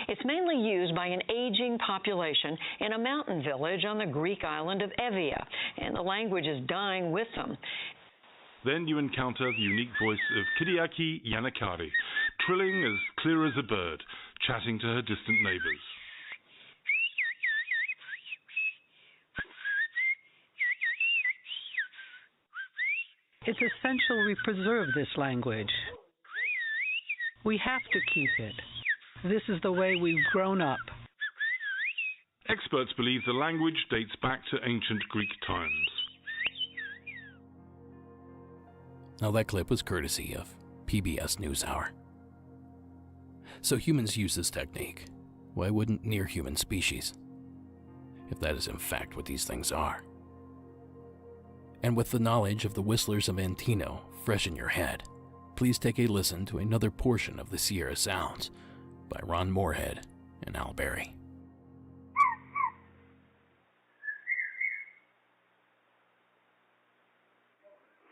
It's mainly used by an aging population in a mountain village on the Greek island of Evia, and the language is dying with them. Then you encounter the unique voice of Kyriaki Yanakari, trilling as clear as a bird, chatting to her distant neighbors. It's essential we preserve this language. We have to keep it. This is the way we've grown up. Experts believe the language dates back to ancient Greek times. Now that clip was courtesy of PBS NewsHour. So humans use this technique. Why wouldn't near-human species? If that is in fact what these things are. And with the knowledge of the whistlers of Antino fresh in your head, please take a listen to another portion of the Sierra Sounds by Ron Moorhead and Al Berry.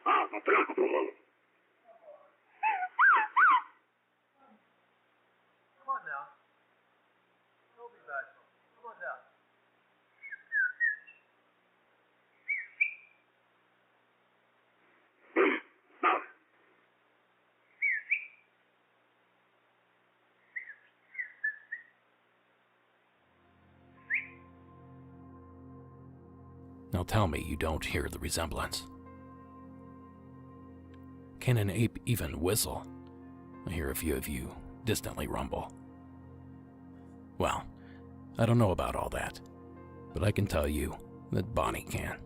Come on now. Don't be bashful. Come on down. Now tell me you don't hear the resemblance. Can an ape even whistle? I hear a few of you distantly rumble. Well, I don't know about all that, but I can tell you that Bonnie can.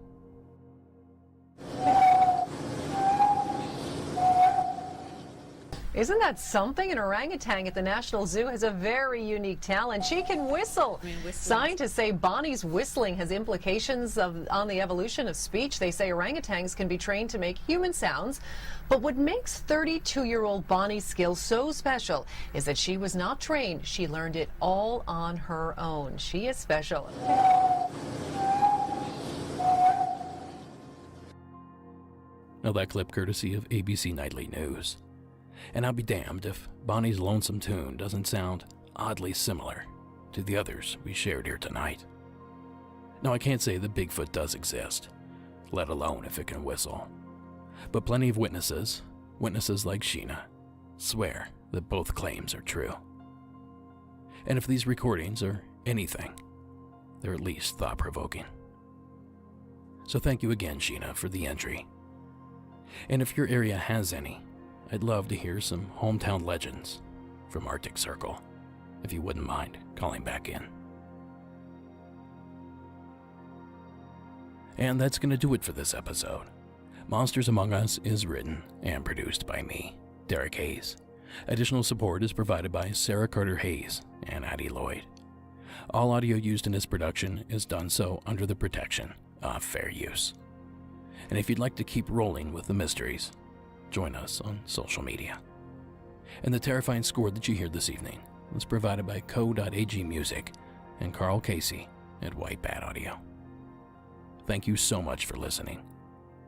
Isn't that something? An orangutan at the National Zoo has a very unique talent. She can whistle. Scientists say Bonnie's whistling has implications on the evolution of speech. They say orangutans can be trained to make human sounds. But what makes 32-year-old Bonnie's skill so special is that she was not trained. She learned it all on her own. She is special. Now that clip courtesy of ABC Nightly News. And I'll be damned if Bonnie's lonesome tune doesn't sound oddly similar to the others we shared here tonight. Now I can't say that Bigfoot does exist, let alone if it can whistle. But plenty of witnesses like Sheena, swear that both claims are true. And if these recordings are anything, they're at least thought-provoking. So thank you again, Sheena, for the entry. And if your area has any, I'd love to hear some hometown legends from Arctic Circle, if you wouldn't mind calling back in. And that's going to do it for this episode. Monsters Among Us is written and produced by me, Derek Hayes. Additional support is provided by Sarah Carter Hayes and Addie Lloyd. All audio used in this production is done so under the protection of fair use. And if you'd like to keep rolling with the mysteries, join us on social media. And the terrifying score that you hear this evening was provided by Co.AG Music and Carl Casey at White Bat Audio. Thank you so much for listening,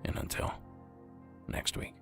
and until next week.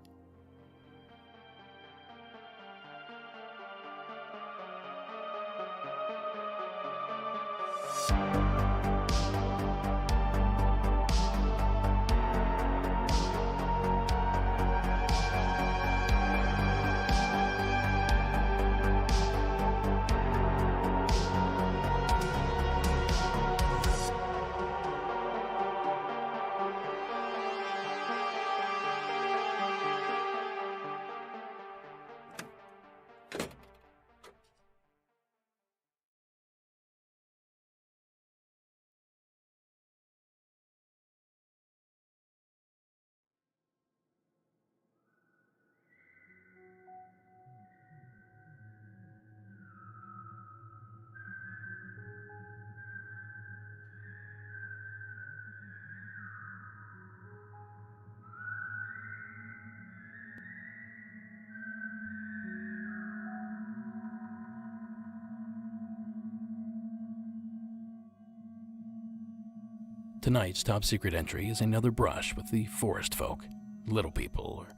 Tonight's top secret entry is another brush with the forest folk, little people, or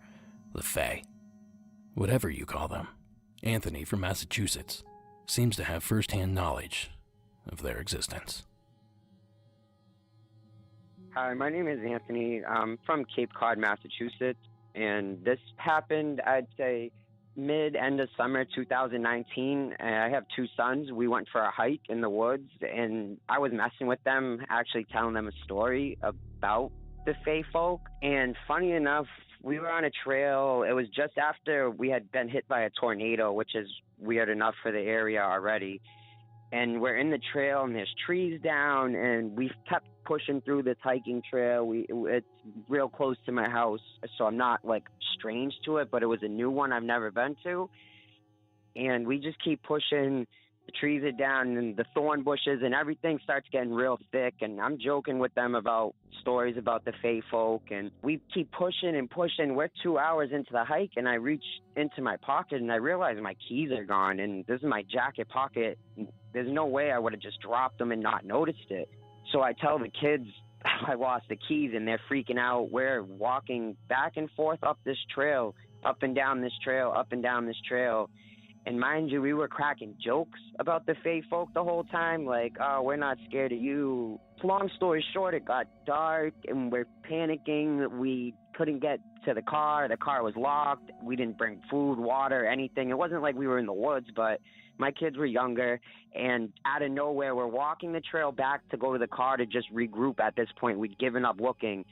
the Fae. Whatever you call them. Anthony from Massachusetts seems to have first-hand knowledge of their existence. Hi, my name is Anthony. I'm from Cape Cod, Massachusetts, and this happened, I'd say, end of summer 2019. I have two sons. We went for a hike in the woods, and I was messing with them, actually telling them a story about the Fae folk. And funny enough, we were on a trail. It was just after we had been hit by a tornado, which is weird enough for the area already. And we're in the trail, and there's trees down, and we kept pushing through this hiking trail. It's real close to my house, so I'm not, like, strange to it, but it was a new one I've never been to. And we just keep pushing. The trees are down, and the thorn bushes and everything starts getting real thick, and I'm joking with them about stories about the Fae folk, and we keep pushing and pushing. We're 2 hours into the hike, and I reach into my pocket, and I realize my keys are gone, and this is my jacket pocket. There's no way I would have just dropped them and not noticed it. So I tell the kids I lost the keys, and they're freaking out. We're walking back and forth up this trail, up and down this trail, up and down this trail. And mind you, we were cracking jokes about the Fae folk the whole time, like, oh, we're not scared of you. Long story short, it got dark, and we're panicking. We couldn't get to the car. The car was locked. We didn't bring food, water, anything. It wasn't like we were in the woods, but my kids were younger, and out of nowhere, we're walking the trail back to go to the car to just regroup at this point. We'd given up looking.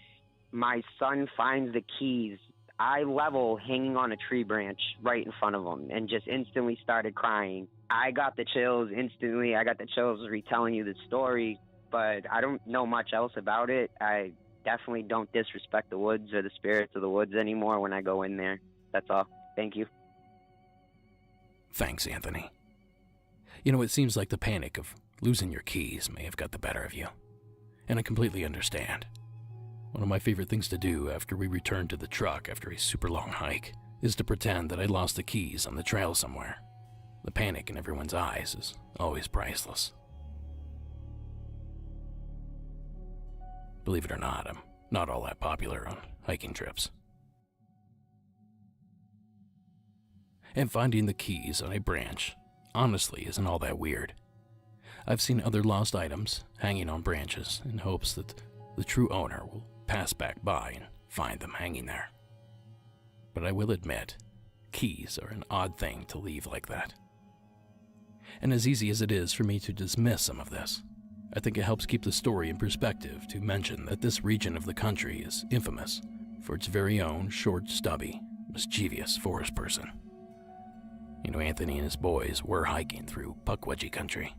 My son finds the keys, eye level, hanging on a tree branch right in front of him, and just instantly started crying. I got the chills instantly. I got the chills retelling you the story, but I don't know much else about it. I definitely don't disrespect the woods or the spirits of the woods anymore when I go in there. That's all. Thank you. Thanks, Anthony. You know, it seems like the panic of losing your keys may have got the better of you, and I completely understand. One of my favorite things to do after we return to the truck after a super long hike is to pretend that I lost the keys on the trail somewhere. The panic in everyone's eyes is always priceless. Believe it or not, I'm not all that popular on hiking trips. And finding the keys on a branch honestly isn't all that weird. I've seen other lost items hanging on branches in hopes that the true owner will pass back by and find them hanging there. But I will admit, keys are an odd thing to leave like that. And as easy as it is for me to dismiss some of this, I think it helps keep the story in perspective to mention that this region of the country is infamous for its very own short, stubby, mischievous forest person. You know, Anthony and his boys were hiking through OUIJA country.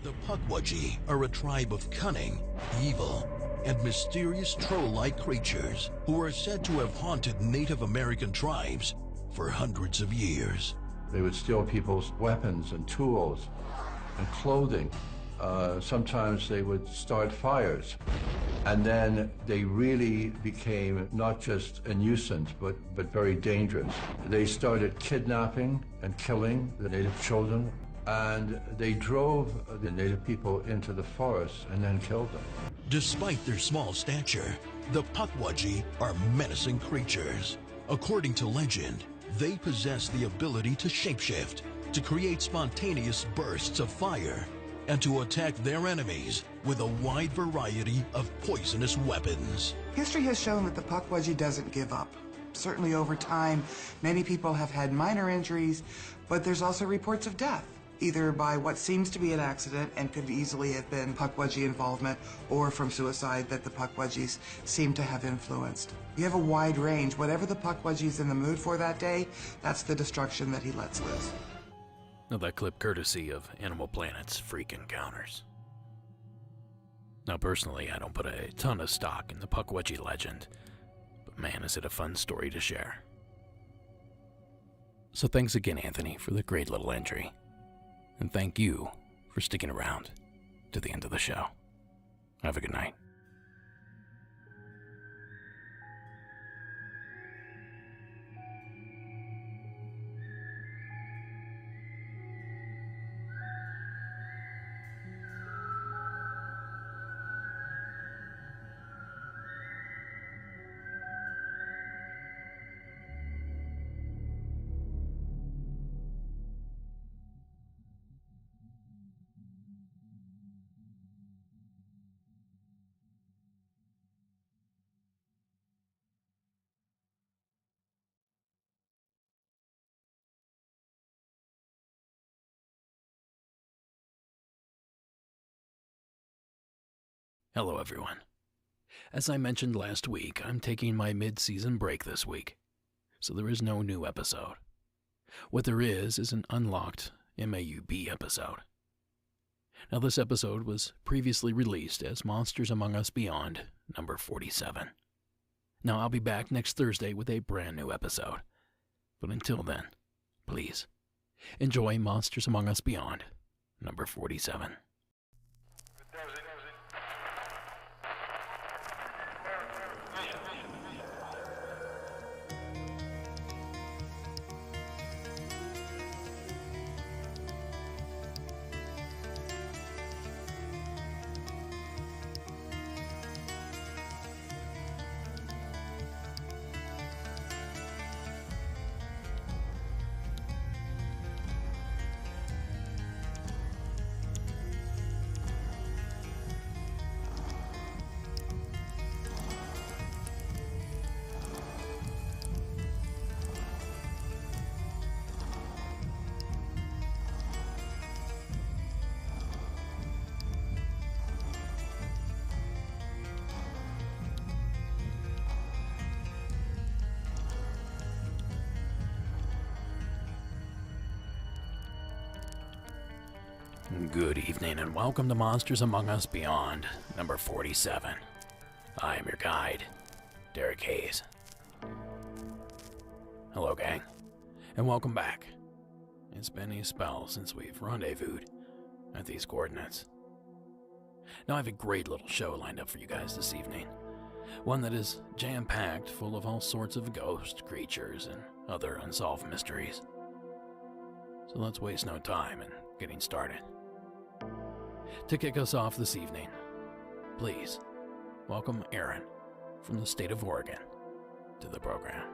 The OUIJA are a tribe of cunning, evil, and mysterious troll-like creatures who are said to have haunted Native American tribes for hundreds of years. They would steal people's weapons and tools and clothing. Sometimes they would start fires. And then they really became not just a nuisance, but very dangerous. They started kidnapping and killing the Native children, and they drove the Native people into the forest and then killed them. Despite their small stature, the OUIJA are menacing creatures. According to legend, they possess the ability to shapeshift, to create spontaneous bursts of fire, and to attack their enemies with a wide variety of poisonous weapons. History has shown that the OUIJA doesn't give up. Certainly over time, many people have had minor injuries, but there's also reports of death, either by what seems to be an accident and could easily have been OUIJA involvement, or from suicide that the OUIJAs seem to have influenced. You have a wide range. Whatever the OUIJA's in the mood for that day, that's the destruction that he lets loose. Now that clip courtesy of Animal Planet's Freak Encounters. Now personally, I don't put a ton of stock in the OUIJA legend, but man, is it a fun story to share. So thanks again, Anthony, for the great little entry. And thank you for sticking around to the end of the show. Have a good night. Hello, everyone. As I mentioned last week, I'm taking my mid-season break this week, so there is no new episode. What there is an unlocked MAUB episode. Now, this episode was previously released as Monsters Among Us Beyond, number 47. Now, I'll be back next Thursday with a brand new episode. But until then, please, enjoy Monsters Among Us Beyond, number 47. Good evening and welcome to Monsters Among Us Beyond, number 47. I am your guide, Derek Hayes. Hello, gang, and welcome back. It's been a spell since we've rendezvoused at these coordinates. Now I have a great little show lined up for you guys this evening. One that is jam-packed full of all sorts of ghost creatures and other unsolved mysteries. So let's waste no time in getting started. To kick us off this evening, please welcome Aaron from the state of Oregon to the program.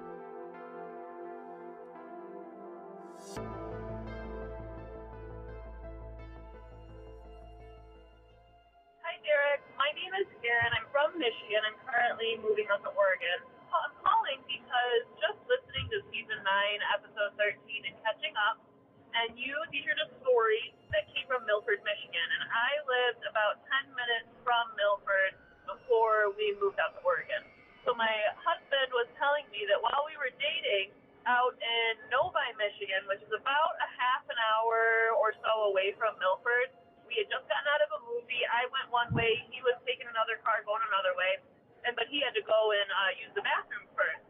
Hi, Derek. My name is Aaron. I'm from Michigan. I'm currently moving up to Oregon. I'm calling because just listening to Season 9, Episode 13, and catching up, and you featured a story that came from Milford, Michigan, and I lived about 10 minutes from Milford before we moved out to Oregon. So my husband was telling me that while we were dating out in Novi, Michigan, which is about a half an hour or so away from Milford, we had just gotten out of a movie. I went one way, he was taking another car going another way, but he had to go and use the bathroom first.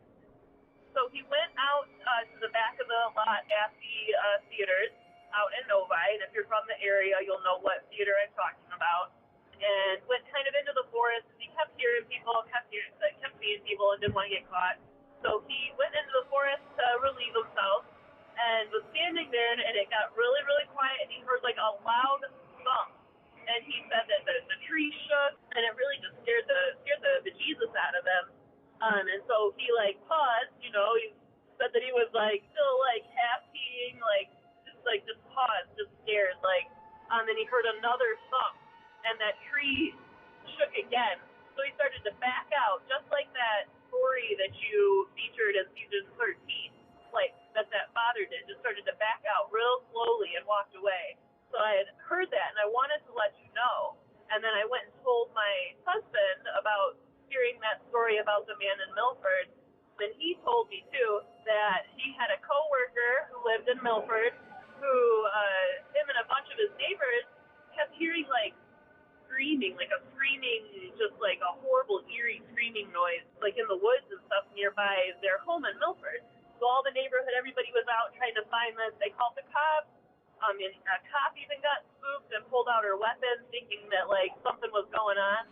So he went out to the back of the lot at the theaters out in Novi, and if you're from the area, you'll know what theater I'm talking about, and went kind of into the forest, and he kept hearing people, kept seeing people, and didn't want to get caught. So he went into the forest to relieve himself, and was standing there, and it got really, really quiet, and he heard like a loud thump, and he said that the tree shook, and it really just scared the bejesus out of him. And so he like paused, he said that he was like still like half peeing, just paused, just scared, and he heard another thump, and that tree shook again. So he started to back out, just like that story that you featured in Season 13, like that father did, just started to back out real slowly and walked away. So I had heard that, and I wanted to let you know. And then I went and told my husband about hearing that story about the man in Milford, and he told me too that he had a coworker who lived in Milford who him and a bunch of his neighbors kept hearing screaming, just like a horrible eerie screaming noise, like in the woods and stuff nearby their home in Milford. So all the neighborhood, everybody was out trying to find this. They called the cops. And a cop even got spooked and pulled out her weapon, thinking that something was going on.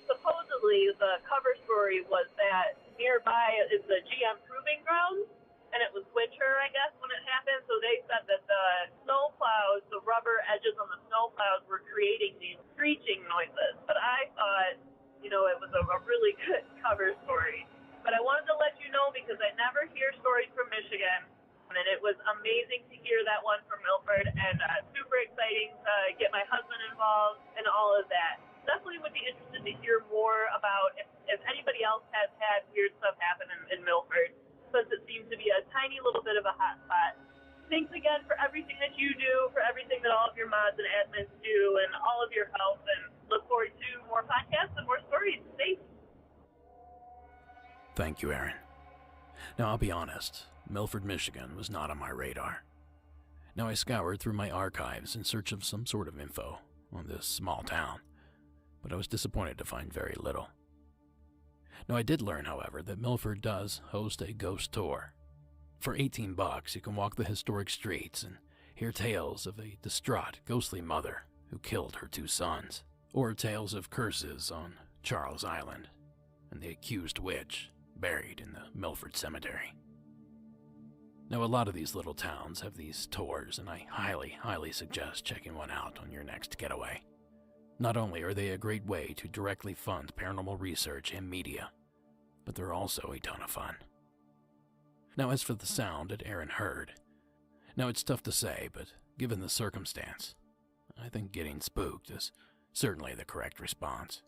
Supposedly, the cover story was that nearby is the GM proving grounds, and it was winter, I guess, when it happened. So they said that the snow plows, the rubber edges on the snow plows, were creating these screeching noises. But I thought, it was a really good cover story. But I wanted to let you know because I never hear stories from Michigan. And it was amazing to hear that one from Milford, and super exciting to get my husband involved and all of that. Definitely would be interested to hear more about if anybody else has had weird stuff happen in Milford, since it seems to be a tiny little bit of a hot spot. Thanks again for everything that you do, for everything that all of your mods and admins do, and all of your help, and look forward to more podcasts and Thank you, Aaron. Now, I'll be honest, Milford, Michigan was not on my radar. Now, I scoured through my archives in search of some sort of info on this small town, but I was disappointed to find very little. Now, I did learn, however, that Milford does host a ghost tour. For $18, you can walk the historic streets and hear tales of a distraught, ghostly mother who killed her 2 sons, or tales of curses on Charles Island and the accused witch buried in the Milford Cemetery. Now, a lot of these little towns have these tours, and I highly suggest checking one out on your next getaway. Not only are they a great way to directly fund paranormal research and media, but they're also a ton of fun. Now, as for the sound that Aaron heard, now it's tough to say, but given the circumstance, I think getting spooked is certainly the correct response.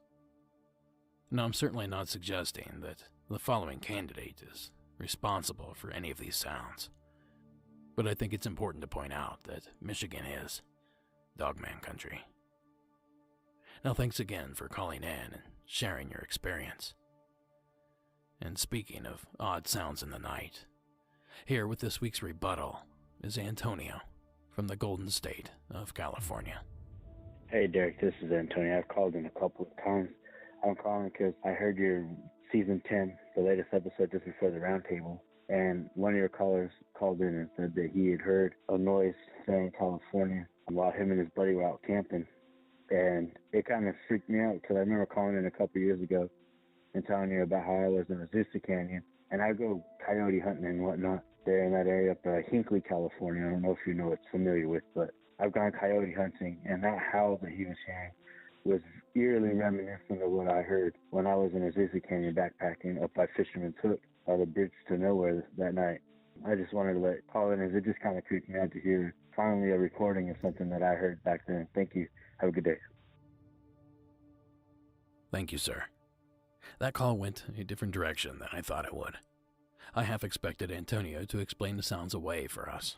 Now, I'm certainly not suggesting that the following candidate is responsible for any of these sounds, but I think it's important to point out that Michigan is Dogman country. Now, thanks again for calling in and sharing your experience. And speaking of odd sounds in the night, here with this week's rebuttal is Antonio from the Golden State of California. Hey Derek, this is Antonio. I've called in a couple of times. I'm calling because I heard your season 10, the latest episode just before the roundtable, and one of your callers called in and said that he had heard a noise saying California while him and his buddy were out camping. And it kind of freaked me out because I remember calling in a couple years ago and telling you about how I was in Azusa Canyon, and I go coyote hunting and whatnot there in that area up Hinckley, California. I don't know if you know it's familiar with, but I've gone coyote hunting, and that howl that he was hearing was eerily reminiscent of what I heard when I was in Azusa Canyon backpacking up by Fisherman's Hook by the bridge to nowhere that night. I just wanted to call in, as it just kind of creeped me out to hear finally a recording of something that I heard back then. Thank you. Have a good day. Thank you, sir. That call went a different direction than I thought it would. I half expected Antonio to explain the sounds away for us,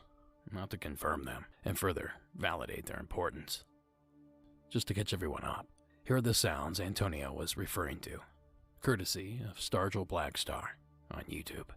not to confirm them and further validate their importance. Just to catch everyone up, here are the sounds Antonio was referring to, courtesy of Stargell Blackstar on YouTube.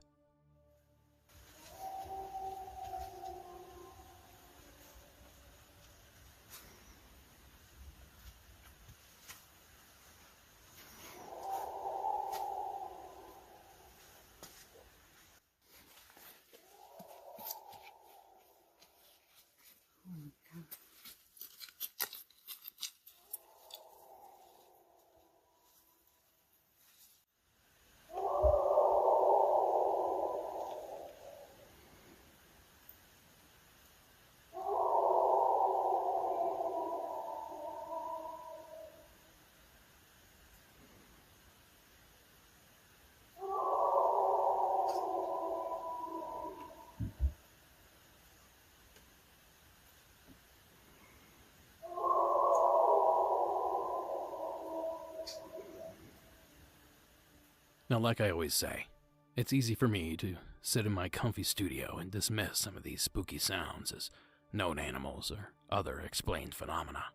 Now, like I always say, it's easy for me to sit in my comfy studio and dismiss some of these spooky sounds as known animals or other explained phenomena.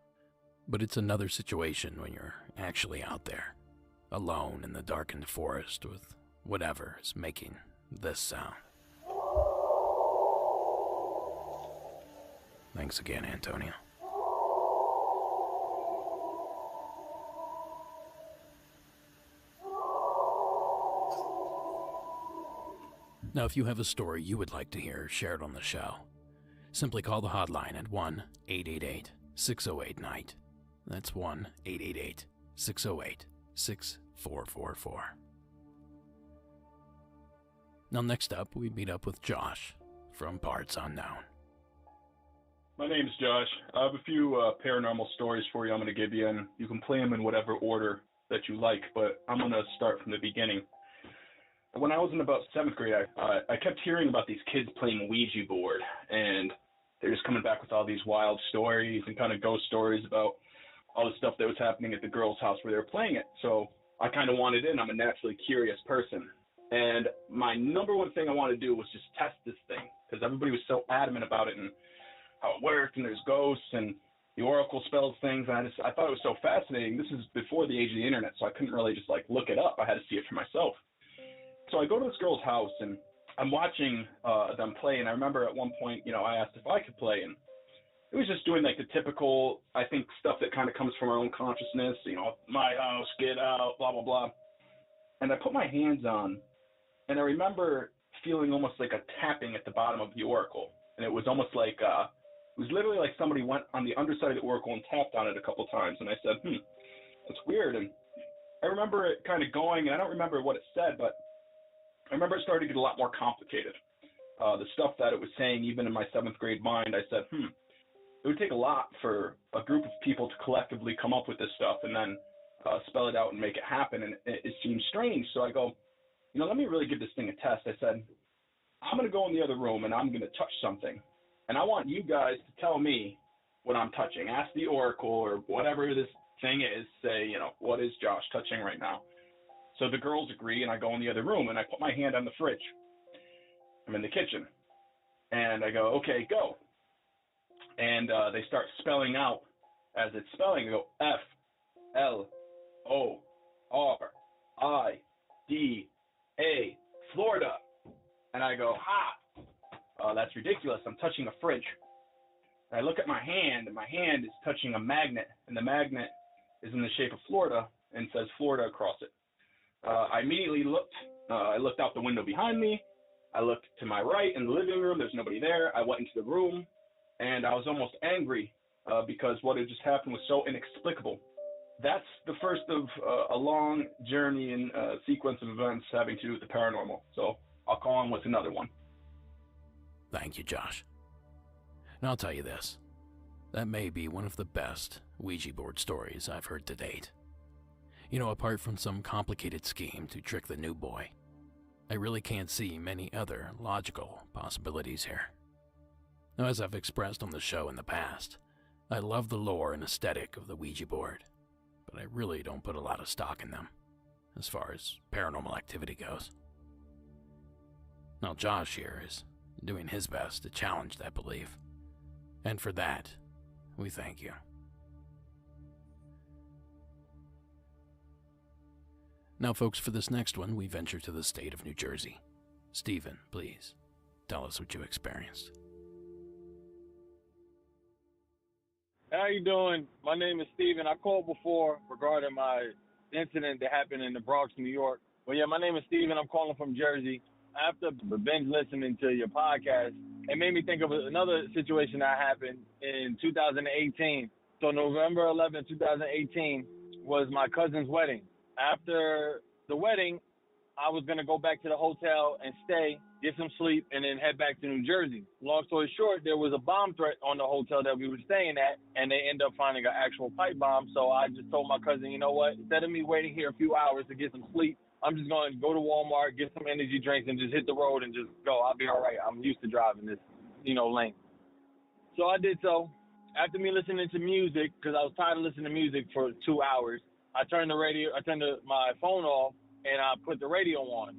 But it's another situation when you're actually out there, alone in the darkened forest with whatever is making this sound. Thanks again, Antonio. Now, if you have a story you would like to hear shared on the show, simply call the hotline at 1-888-608-NIGHT. That's 1-888-608-6444. Now, next up, we meet up with Josh from Parts Unknown. My name's Josh. I have a few paranormal stories for you I'm going to give you, and you can play them in whatever order that you like, but I'm going to start from the beginning. When I was in about 7th grade, I kept hearing about these kids playing Ouija board, and they're just coming back with all these wild stories and kind of ghost stories about all the stuff that was happening at the girls' house where they were playing it. So I kind of wanted in. I'm a naturally curious person. And my number one thing I wanted to do was just test this thing, because everybody was so adamant about it and how it worked, and there's ghosts, and the oracle spells things, and I thought it was so fascinating. This is before the age of the internet, so I couldn't really just look it up. I had to see it for myself. So So I go to this girl's house, and I'm watching them play, and I remember at one point, I asked if I could play, and it was just doing like the typical, I think, stuff that kind of comes from our own consciousness, my house, get out, blah, blah, blah. And I put my hands on, and I remember feeling almost like a tapping at the bottom of the oracle. And it was almost like, it was literally like somebody went on the underside of the oracle and tapped on it a couple times. And I said, that's weird. And I remember it kind of going, and I don't remember what it said, but I remember it started to get a lot more complicated. The stuff that it was saying, even in my 7th grade mind, I said, it would take a lot for a group of people to collectively come up with this stuff and then spell it out and make it happen. And it seemed strange. So I go, let me really give this thing a test. I said, I'm going to go in the other room and I'm going to touch something. And I want you guys to tell me what I'm touching. Ask the oracle or whatever this thing is. Say, what is Josh touching right now? So the girls agree, and I go in the other room and I put my hand on the fridge. I'm in the kitchen. And I go, okay, go. And they start spelling out as it's spelling. They go F-L-O-R-I-D-A, Florida. And I go, that's ridiculous. I'm touching a fridge. And I look at my hand, and my hand is touching a magnet, and the magnet is in the shape of Florida and says Florida across it. I immediately looked. I looked out the window behind me. I looked to my right in the living room. There's nobody there. I went into the room. And I was almost angry because what had just happened was so inexplicable. That's the first of a long journey and sequence of events having to do with the paranormal. So I'll call on with another one. Thank you, Josh. And I'll tell you this. That may be one of the best Ouija board stories I've heard to date. Apart from some complicated scheme to trick the new boy, I really can't see many other logical possibilities here. Now, as I've expressed on the show in the past, I love the lore and aesthetic of the Ouija board, but I really don't put a lot of stock in them, as far as paranormal activity goes. Now, Josh here is doing his best to challenge that belief, and for that, we thank you. Now, folks, for this next one, we venture to the state of New Jersey. Stephen, please, tell us what you experienced. How you doing? My name is Steven. I called before regarding my incident that happened in the Bronx, New York. Well, yeah, my name is Steven. I'm calling from Jersey. After binge listening to your podcast, it made me think of another situation that happened in 2018. So November 11, 2018 was my cousin's wedding. After the wedding, I was going to go back to the hotel and stay, get some sleep, and then head back to New Jersey. Long story short, there was a bomb threat on the hotel that we were staying at, and they ended up finding an actual pipe bomb. So I just told my cousin, you know what, instead of me waiting here a few hours to get some sleep, I'm just going to go to Walmart, get some energy drinks, and just hit the road and just go. I'll be all right. I'm used to driving this, lane. So I did so. After me listening to music, because I was tired of listening to music for 2 hours, I turned my phone off, and I put the radio on.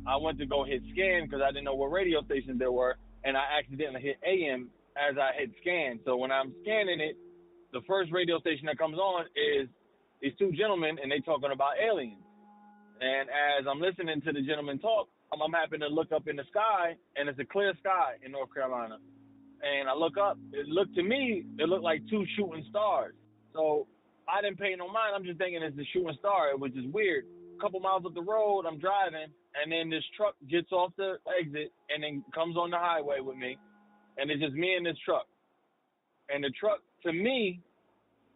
I went to go hit scan because I didn't know what radio stations there were, and I accidentally hit AM as I hit scan. So when I'm scanning it, the first radio station that comes on is these two gentlemen, and they talking about aliens. And as I'm listening to the gentleman talk, I'm happening to look up in the sky, and it's a clear sky in North Carolina. And I look up. It looked like two shooting stars. So I didn't pay no mind. I'm just thinking it's a shooting star, which is weird. A couple miles up the road, I'm driving, and then this truck gets off the exit and then comes on the highway with me, and it's just me and this truck. And the truck, to me,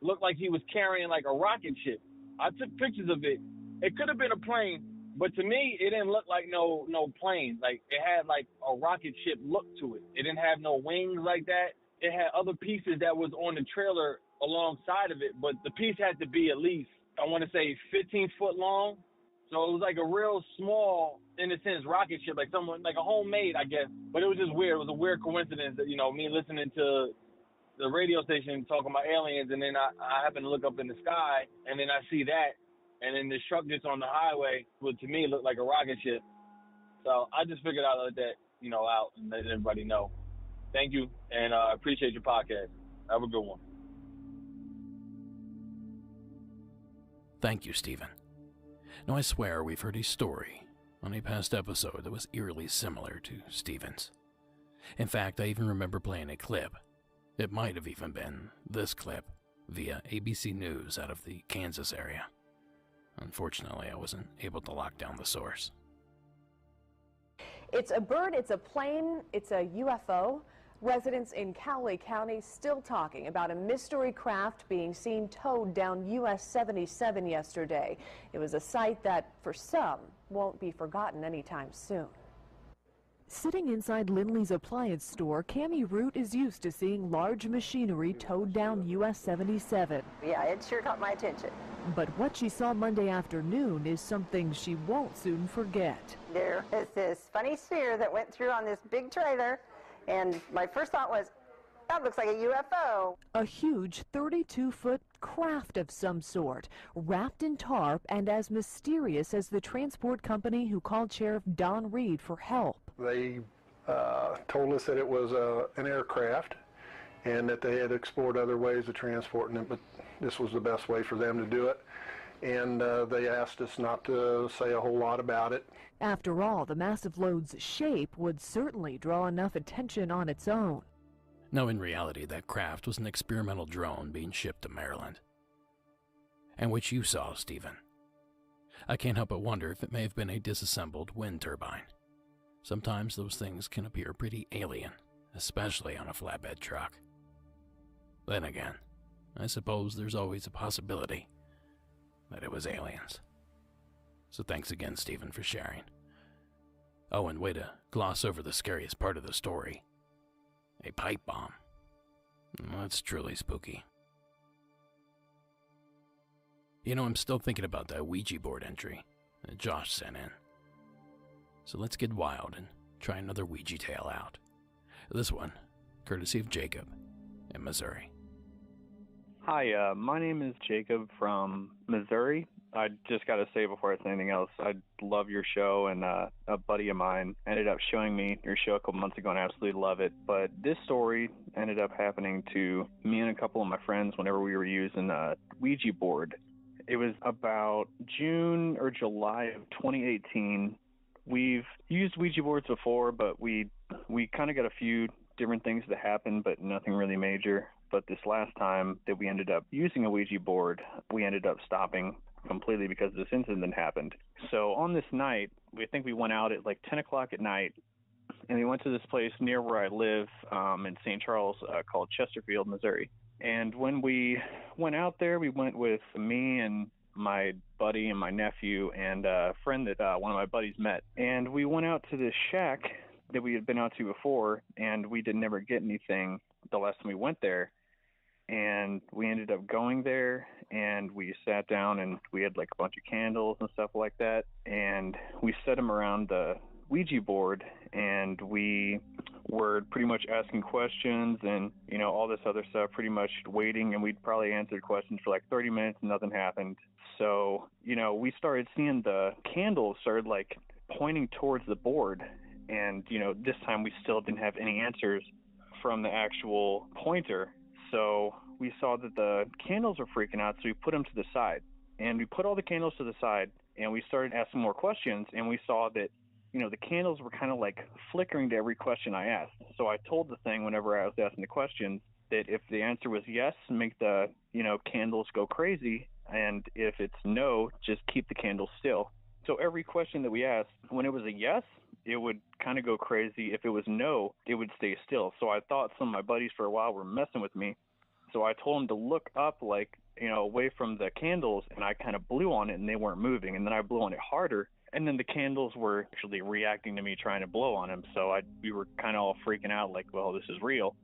looked like he was carrying like a rocket ship. I took pictures of it. It could have been a plane, but to me, it didn't look like no plane. Like, it had like a rocket ship look to it. It didn't have no wings like that. It had other pieces that was on the trailer alongside of it, but the piece had to be at least, I want to say, 15 foot long. So it was like a real small, in a sense, rocket ship, like someone, like a homemade, I guess. But it was just weird. It was a weird coincidence that, me listening to the radio station talking about aliens, and then I happen to look up in the sky, and then I see that, and then this truck gets on the highway, which to me looked like a rocket ship. So I just figured I'd let that, out and let everybody know. Thank you, and I appreciate your podcast. Have a good one. Thank you, Stephen. Now, I swear we've heard a story on a past episode that was eerily similar to Stephen's. In fact, I even remember playing a clip. It might have even been this clip via ABC News out of the Kansas area. Unfortunately, I wasn't able to lock down the source. It's a bird, it's a plane, it's a UFO. Residents in Cowley County still talking about a mystery craft being seen towed down US 77 yesterday. It was a sight that, for some, won't be forgotten anytime soon. Sitting inside Lindley's appliance store, Cammie Root is used to seeing large machinery towed down US 77. Yeah, it sure caught my attention. But what she saw Monday afternoon is something she won't soon forget. There is this funny sphere that went through on this big trailer, and my first thought was, that looks like a UFO. A huge 32-foot craft of some sort, wrapped in tarp and as mysterious as the transport company who called Sheriff Don Reed for help. They told us that it was an aircraft and that they had explored other ways of transporting it, but this was the best way for them to do it. And they asked us not to say a whole lot about it. After all, the massive load's shape would certainly draw enough attention on its own. Now, in reality, that craft was an experimental drone being shipped to Maryland. And which you saw, Stephen. I can't help but wonder if it may have been a disassembled wind turbine. Sometimes those things can appear pretty alien, especially on a flatbed truck. Then again, I suppose there's always a possibility that it was aliens. So thanks again, Stephen, for sharing. Oh, and way to gloss over the scariest part of the story. A pipe bomb. That's truly spooky. You know, I'm still thinking about that Ouija board entry that Josh sent in. So let's get wild and try another Ouija tale out. This one, courtesy of Jacob in Missouri. Hi, my name is Jacob from Missouri. I just got to say before I say anything else, I love your show, and a buddy of mine ended up showing me your show a couple months ago, and I absolutely love it. But this story ended up happening to me and a couple of my friends whenever we were using a Ouija board. It was about June or July of 2018. We've used Ouija boards before, but we kind of got a few different things that happened, but nothing really major. But this last time that we ended up using a Ouija board, we ended up stopping completely because this incident happened. So on this night, we think we went out at like 10 o'clock at night, and we went to this place near where I live in St. Charles called Chesterfield, Missouri. And when we went out there, we went with me and my buddy and my nephew and a friend that one of my buddies met. And we went out to this shack that we had been out to before, and we did never get anything the last time we went there. And we ended up going there, and we sat down, and we had like a bunch of candles and stuff like that, and we set them around the Ouija board, and we were pretty much asking questions and, you know, all this other stuff, pretty much waiting, and we'd probably answered questions for like 30 minutes and nothing happened. So, you know, we started seeing the candles started like pointing towards the board, and, you know, this time we still didn't have any answers from the actual pointer. So we saw that the candles were freaking out, so we put them to the side. And we put all the candles to the side, and we started asking more questions, and we saw that, you know, the candles were kind of like flickering to every question I asked. So I told the thing whenever I was asking the questions that if the answer was yes, make the, you know, candles go crazy, and if it's no, just keep the candles still. So every question that we asked, when it was a yes, it would kind of go crazy. If it was no, it would stay still. So I thought some of my buddies for a while were messing with me. So I told them to look up, like, you know, away from the candles, and I kind of blew on it, and they weren't moving. And then I blew on it harder, and then the candles were actually reacting to me trying to blow on them. So we were kind of all freaking out, like, well, this is real.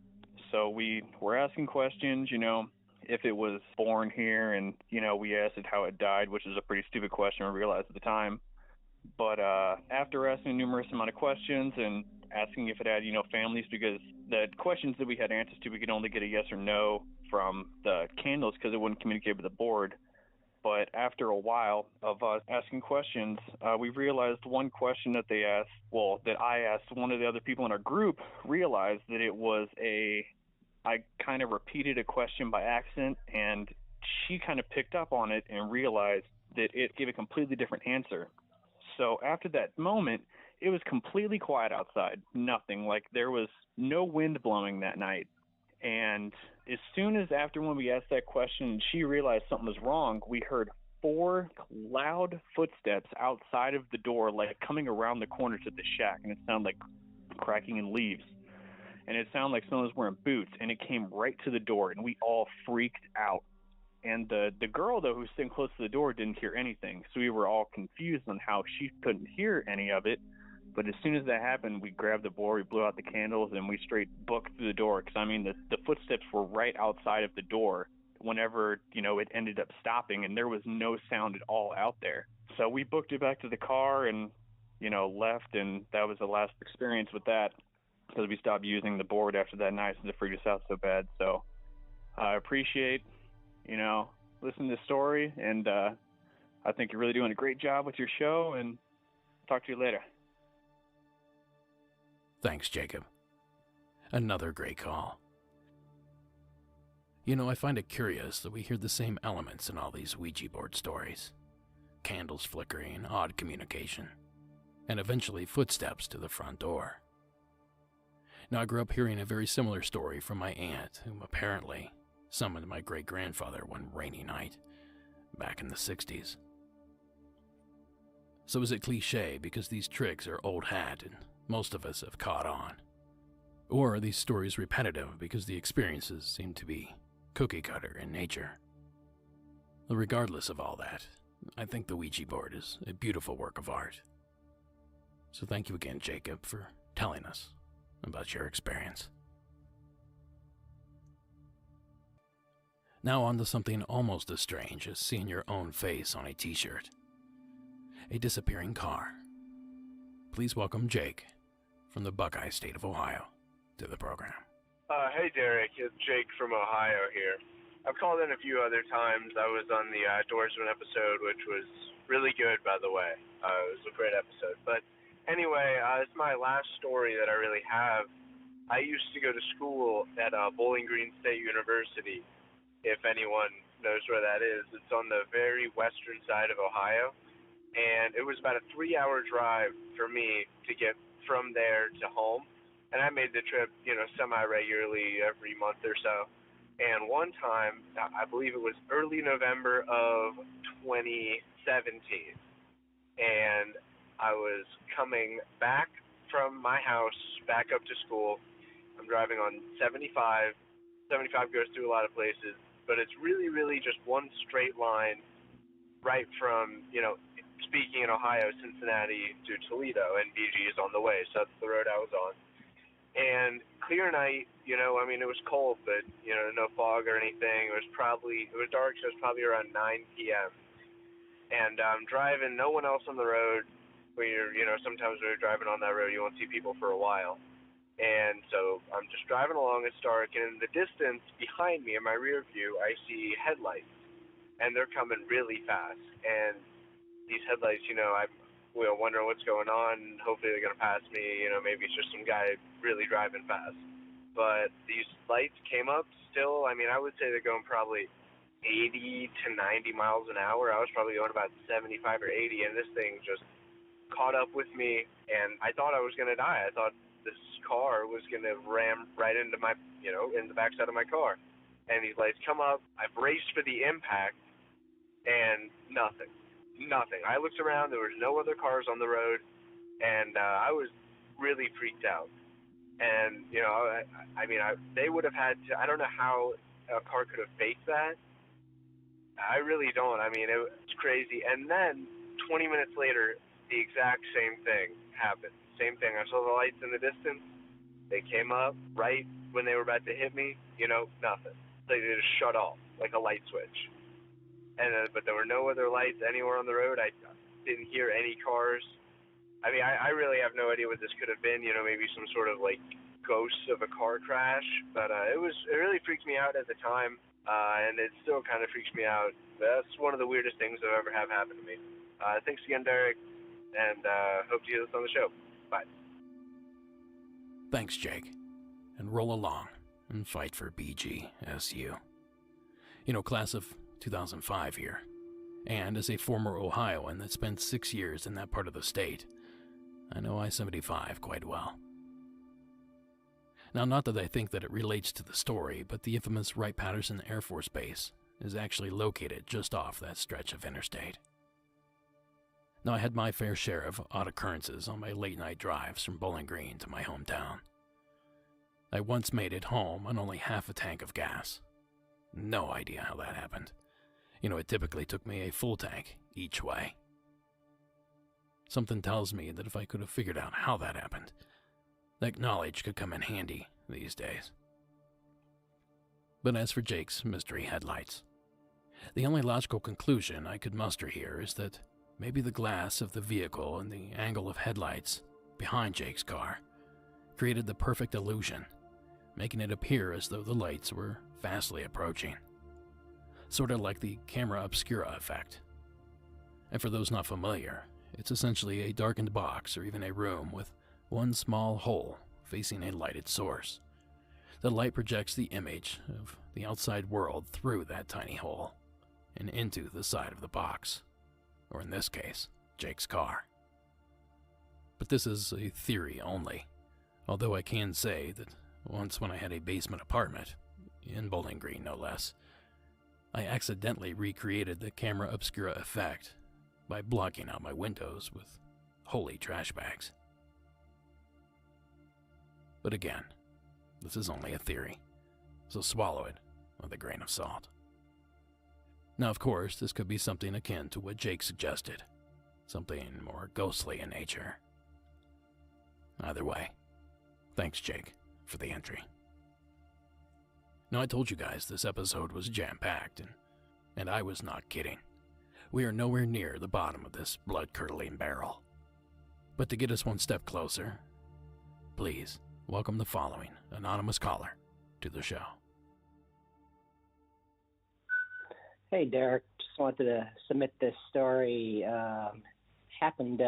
So we were asking questions, you know, if it was born here, and, you know, we asked it how it died, which is a pretty stupid question, we realized at the time. But after asking a numerous amount of questions and asking if it had, you know, families, because the questions that we had answers to, we could only get a yes or no from the candles because it wouldn't communicate with the board. But after a while of us asking questions, we realized one question that they asked, well, that I asked, one of the other people in our group realized that it was I kind of repeated a question by accident, and she kind of picked up on it and realized that it gave a completely different answer. So after that moment, it was completely quiet outside. Nothing. Like, there was no wind blowing that night. And as soon as after when we asked that question, she realized something was wrong, we heard 4 loud footsteps outside of the door, like coming around the corner to the shack, and it sounded like cracking in leaves. And it sounded like someone was wearing boots, and it came right to the door, and we all freaked out. And the girl, though, who was sitting close to the door, didn't hear anything, so we were all confused on how she couldn't hear any of it. But as soon as that happened, we grabbed the board, we blew out the candles, and we straight booked through the door. Because, I mean, the footsteps were right outside of the door whenever, it ended up stopping, and there was no sound at all out there. So we booked it back to the car and, left, and that was the last experience with that, because we stopped using the board after that night since it freaked us out so bad. So I appreciate, listening to the story, and I think you're really doing a great job with your show, and talk to you later. Thanks, Jacob. Another great call. I find it curious that we hear the same elements in all these Ouija board stories. Candles flickering, odd communication, and eventually footsteps to the front door. Now, I grew up hearing a very similar story from my aunt, who apparently summoned my great-grandfather one rainy night back in the 60s. So is it cliche because these tricks are old hat and most of us have caught on? Or are these stories repetitive because the experiences seem to be cookie-cutter in nature? Regardless of all that, I think the Ouija board is a beautiful work of art. So thank you again, Jacob, for telling us about your experience. Now on to something almost as strange as seeing your own face on a t-shirt. A disappearing car. Please welcome Jake from the Buckeye State of Ohio to the program. Hey, Derek. It's Jake from Ohio here. I've called in a few other times. I was on the Outdoorsman episode, which was really good, by the way. It was a great episode. But anyway, it's my last story that I really have. I used to go to school at Bowling Green State University, if anyone knows where that is. It's on the very western side of Ohio. And it was about a 3-hour drive for me to get from there to home. And I made the trip, semi-regularly every month or so. And one time, I believe it was early November of 2017, and I was coming back from my house back up to school. I'm driving on 75. 75 goes through a lot of places, but it's really, really just one straight line right from, speaking in Ohio, Cincinnati to Toledo, and BG is on the way, so that's the road I was on. And clear night, it was cold, but, no fog or anything. It was dark, so it was probably around 9 p.m. And I'm driving, no one else on the road. Sometimes when you're driving on that road, you won't see people for a while. And so I'm just driving along, it's dark, and in the distance behind me, in my rear view, I see headlights, and they're coming really fast. And these headlights, I'm wondering what's going on. Hopefully they're going to pass me. Maybe it's just some guy really driving fast. But these lights came up still. I would say they're going probably 80 to 90 miles an hour. I was probably going about 75 or 80, and this thing just caught up with me, and I thought I was going to die. I thought this car was going to ram right into my, in the backside of my car. And these lights come up. I braced for the impact, and nothing. I looked around. There was no other cars on the road, and I was really freaked out. And, they would have had to, I don't know how a car could have faked that. I really don't. It was crazy. And then 20 minutes later, the exact same thing happened. Same thing. I saw the lights in the distance. They came up right when they were about to hit me. Nothing. They just shut off like a light switch. And but there were no other lights anywhere on the road. I didn't hear any cars. I really have no idea what this could have been. Maybe some sort of like ghost of a car crash. But it really freaked me out at the time, and it still kind of freaks me out. That's one of the weirdest things that ever have happened to me. Thanks again, Derek, and hope to hear this on the show. Bye. Thanks, Jake, and roll along and fight for BGSU. Class of 2005 here, And as a former Ohioan that spent 6 years in that part of the state, I know I-75 quite well. Now, not that I think that it relates to the story, but the infamous Wright-Patterson Air Force Base is actually located just off that stretch of interstate. Now, I had my fair share of odd occurrences on my late-night drives from Bowling Green to my hometown. I once made it home on only half a tank of gas. No idea how that happened. It typically took me a full tank each way. Something tells me that if I could have figured out how that happened, that knowledge could come in handy these days. But as for Jake's mystery headlights, the only logical conclusion I could muster here is that maybe the glass of the vehicle and the angle of headlights behind Jake's car created the perfect illusion, making it appear as though the lights were fastly approaching. Sort of like the camera obscura effect. And for those not familiar, it's essentially a darkened box or even a room with one small hole facing a lighted source. The light projects the image of the outside world through that tiny hole and into the side of the box, or in this case, Jake's car. But this is a theory only, although I can say that once when I had a basement apartment, in Bowling Green no less, I accidentally recreated the camera obscura effect by blocking out my windows with holy trash bags. But again, this is only a theory, so swallow it with a grain of salt. Now, of course, this could be something akin to what Jake suggested, something more ghostly in nature. Either way, thanks, Jake, for the entry. Now, I told you guys this episode was jam-packed, and I was not kidding. We are nowhere near the bottom of this blood-curdling barrel. But to get us one step closer, please welcome the following anonymous caller to the show. Hey, Derek. Just wanted to submit this story. Happened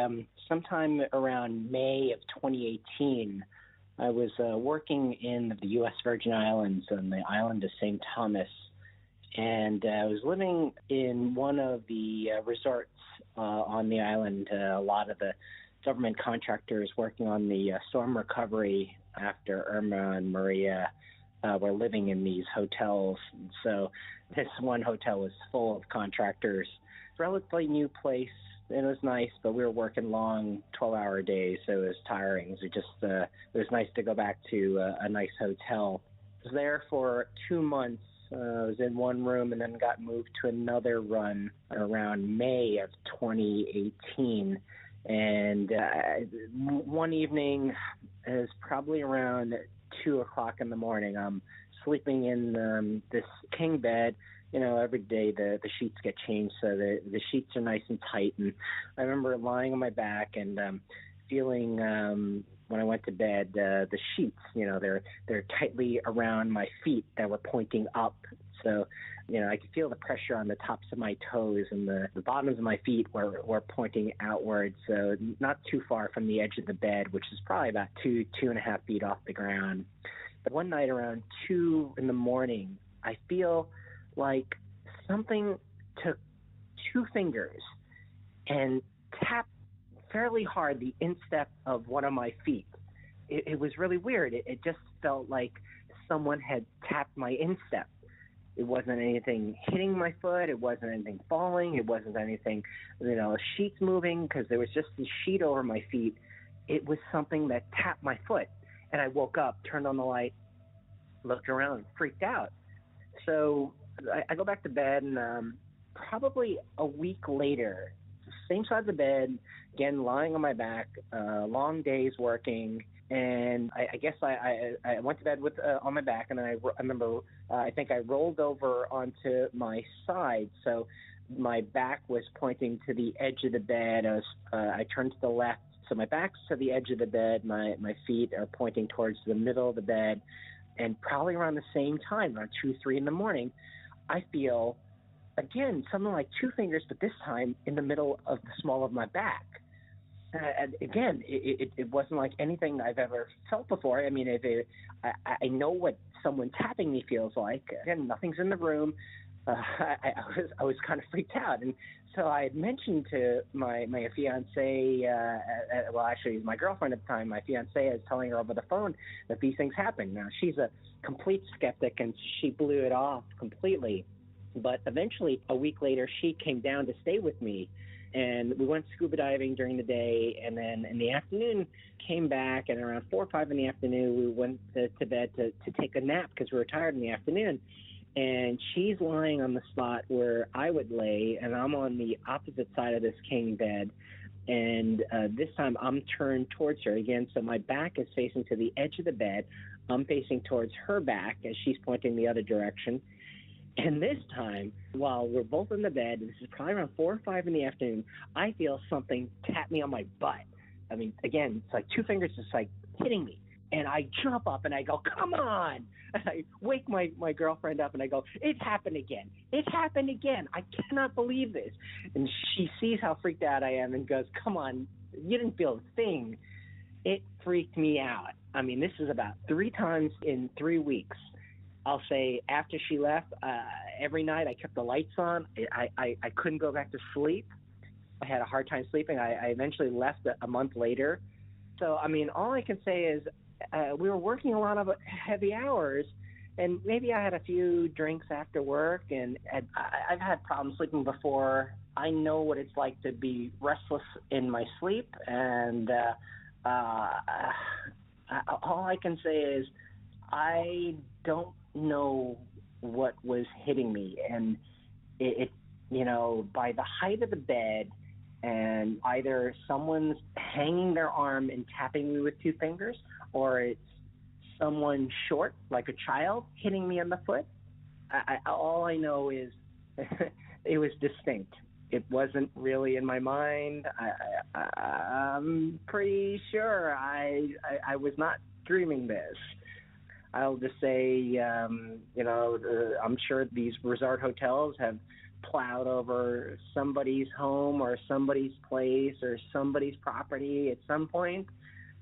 sometime around May of 2018. I was working in the U.S. Virgin Islands on the island of St. Thomas, and I was living in one of the resorts on the island. A lot of the government contractors working on the storm recovery after Irma and Maria were living in these hotels. So this one hotel was full of contractors. Relatively new place. It was nice, but we were working long 12-hour days, so it was tiring. So it was nice to go back to a nice hotel. I was there for 2 months. I was in one room and then got moved to another run around May of 2018. And one evening, it was probably around 2 o'clock in the morning. I'm sleeping in this king bed. Every day the sheets get changed, so the sheets are nice and tight. And I remember lying on my back and feeling when I went to bed, the sheets, they're tightly around my feet that were pointing up. So, I could feel the pressure on the tops of my toes, and the bottoms of my feet were pointing outwards. So not too far from the edge of the bed, which is probably about 2.5 feet off the ground. But one night around 2 in the morning, I feel like something took 2 fingers and tapped fairly hard the instep of one of my feet. It was really weird. It just felt like someone had tapped my instep. It wasn't anything hitting my foot. It wasn't anything falling. It wasn't anything, sheets moving, because there was just this sheet over my feet. It was something that tapped my foot. And I woke up, turned on the light, looked around, freaked out. So I go back to bed, and probably a week later, same side of the bed, again, lying on my back, long days working, and I guess I went to bed with on my back, and then I remember I think I rolled over onto my side, so my back was pointing to the edge of the bed. I turned to the left, so my back's to the edge of the bed, my feet are pointing towards the middle of the bed, and probably around the same time, around 2, 3 in the morning, I feel, again, something like 2 fingers, but this time in the middle of the small of my back. And again, it wasn't like anything I've ever felt before. I mean, I know what someone tapping me, feels like. Again, nothing's in the room. I was kind of freaked out, and so I had mentioned to my fiance, well, actually, my girlfriend at the time, my fiance, I was telling her over the phone that these things happen. Now, she's a complete skeptic, and she blew it off completely. But eventually, a week later, she came down to stay with me, and we went scuba diving during the day, and then in the afternoon came back, and around 4 or 5 in the afternoon, we went to bed to take a nap because we were tired in the afternoon. And she's lying on the spot where I would lay, and I'm on the opposite side of this king bed. And this time I'm turned towards her again, so my back is facing to the edge of the bed. I'm facing towards her back as she's pointing the other direction. And this time, while we're both in the bed, this is probably around 4 or 5 in the afternoon, I feel something tap me on my butt. I mean, again, it's like 2 fingers just like hitting me. And I jump up and I go, come on. And I wake my girlfriend up and I go, it's happened again. It's happened again. I cannot believe this. And she sees how freaked out I am and goes, come on, you didn't feel a thing. It freaked me out. I mean, this is about 3 times in 3 weeks. I'll say after she left, every night I kept the lights on. I couldn't go back to sleep. I had a hard time sleeping. I eventually left a month later. So, I mean, all I can say is we were working a lot of heavy hours, and maybe I had a few drinks after work, and I've had problems sleeping before. I know what it's like to be restless in my sleep, and all I can say is I don't know what was hitting me, and it you know, by the height of the bed, and either someone's hanging their arm and tapping me with 2 fingers, or it's someone short, like a child, hitting me on the foot. All I know is it was distinct. It wasn't really in my mind. I'm pretty sure I was not dreaming this. I'll just say, you know, I'm sure these resort hotels have plowed over somebody's home or somebody's place or somebody's property at some point.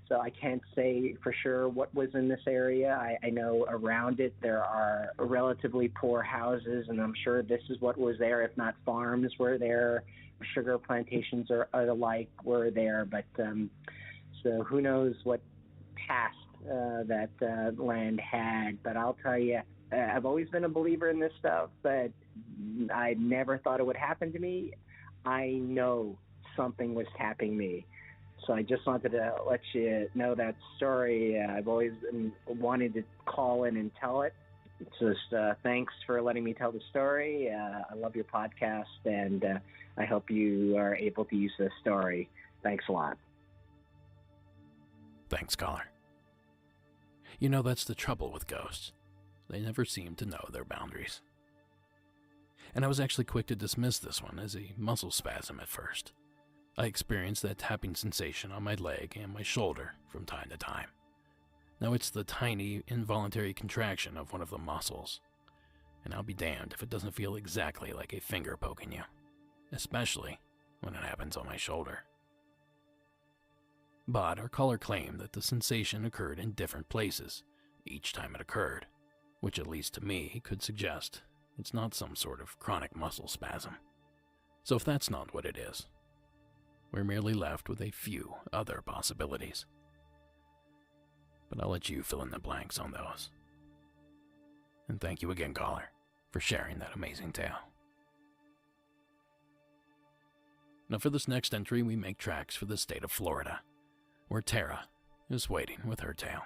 So I can't say for sure what was in this area. I know around it there are relatively poor houses, and I'm sure this is what was there. If not farms were there, sugar plantations or the like were there. But so who knows what past that land had. But I'll tell you, I've always been a believer in this stuff, but I never thought it would happen to me. I know something was tapping me. So I just wanted to let you know that story. I've always been wanting to call in and tell it. Just thanks for letting me tell the story. I love your podcast, and I hope you are able to use this story. Thanks a lot. Thanks, caller. You know, that's the trouble with ghosts. They never seem to know their boundaries. And I was actually quick to dismiss this one as a muscle spasm at first. I experienced that tapping sensation on my leg and my shoulder from time to time. Now it's the tiny, involuntary contraction of one of the muscles. And I'll be damned if it doesn't feel exactly like a finger poking you, especially when it happens on my shoulder. But our caller claimed that the sensation occurred in different places each time it occurred, which at least to me could suggest it's not some sort of chronic muscle spasm. So if that's not what it is, we're merely left with a few other possibilities. But I'll let you fill in the blanks on those. And thank you again, caller, for sharing that amazing tale. Now for this next entry, we make tracks for the state of Florida, where Tara is waiting with her tale.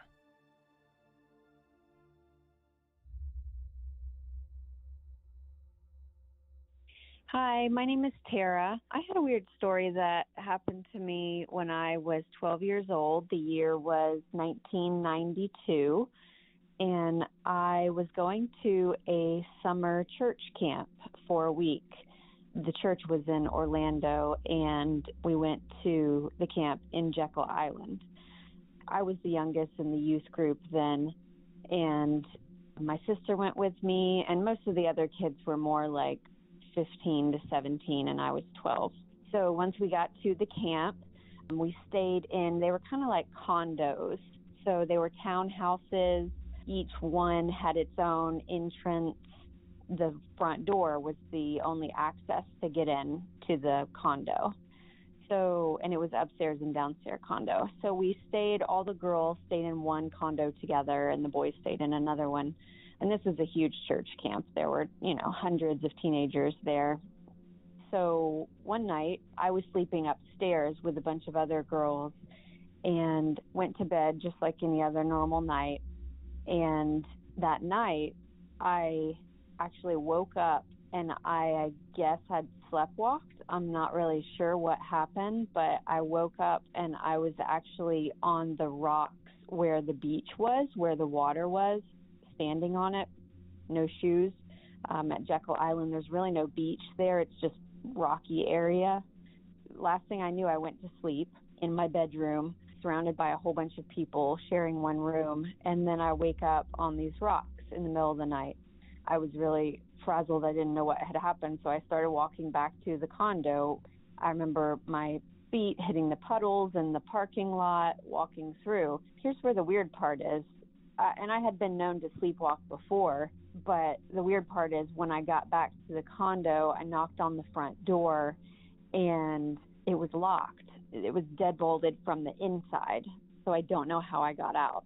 Hi, my name is Tara. I had a weird story that happened to me when I was 12 years old. The year was 1992, and I was going to a summer church camp for a week. The church was in Orlando, and we went to the camp in Jekyll Island. I was the youngest in the youth group then, and my sister went with me, and most of the other kids were more like 15 to 17, and I was 12. So once we got to the camp, we stayed in, they were kind of like condos. So they were townhouses each one had its own entrance. The front door was the only access to get in to the condo. So, and it was upstairs and downstairs condo. So all the girls stayed in one condo together and the boys stayed in another one. And this was a huge church camp. There were, hundreds of teenagers there. So one night I was sleeping upstairs with a bunch of other girls and went to bed just like any other normal night. And that night I actually woke up and I guess I'd sleptwalked. I'm not really sure what happened, but I woke up and I was actually on the rocks where the beach was, where the water was, standing on it, no shoes. At Jekyll Island, there's really no beach there. It's just rocky area. Last thing I knew, I went to sleep in my bedroom, surrounded by a whole bunch of people sharing one room. And then I wake up on these rocks in the middle of the night. I was really frazzled. I didn't know what had happened. So I started walking back to the condo. I remember my feet hitting the puddles in the parking lot, walking through. Here's where the weird part is. And I had been known to sleepwalk before, but the weird part is when I got back to the condo, I knocked on the front door and it was locked. It was deadbolted from the inside, so I don't know how I got out.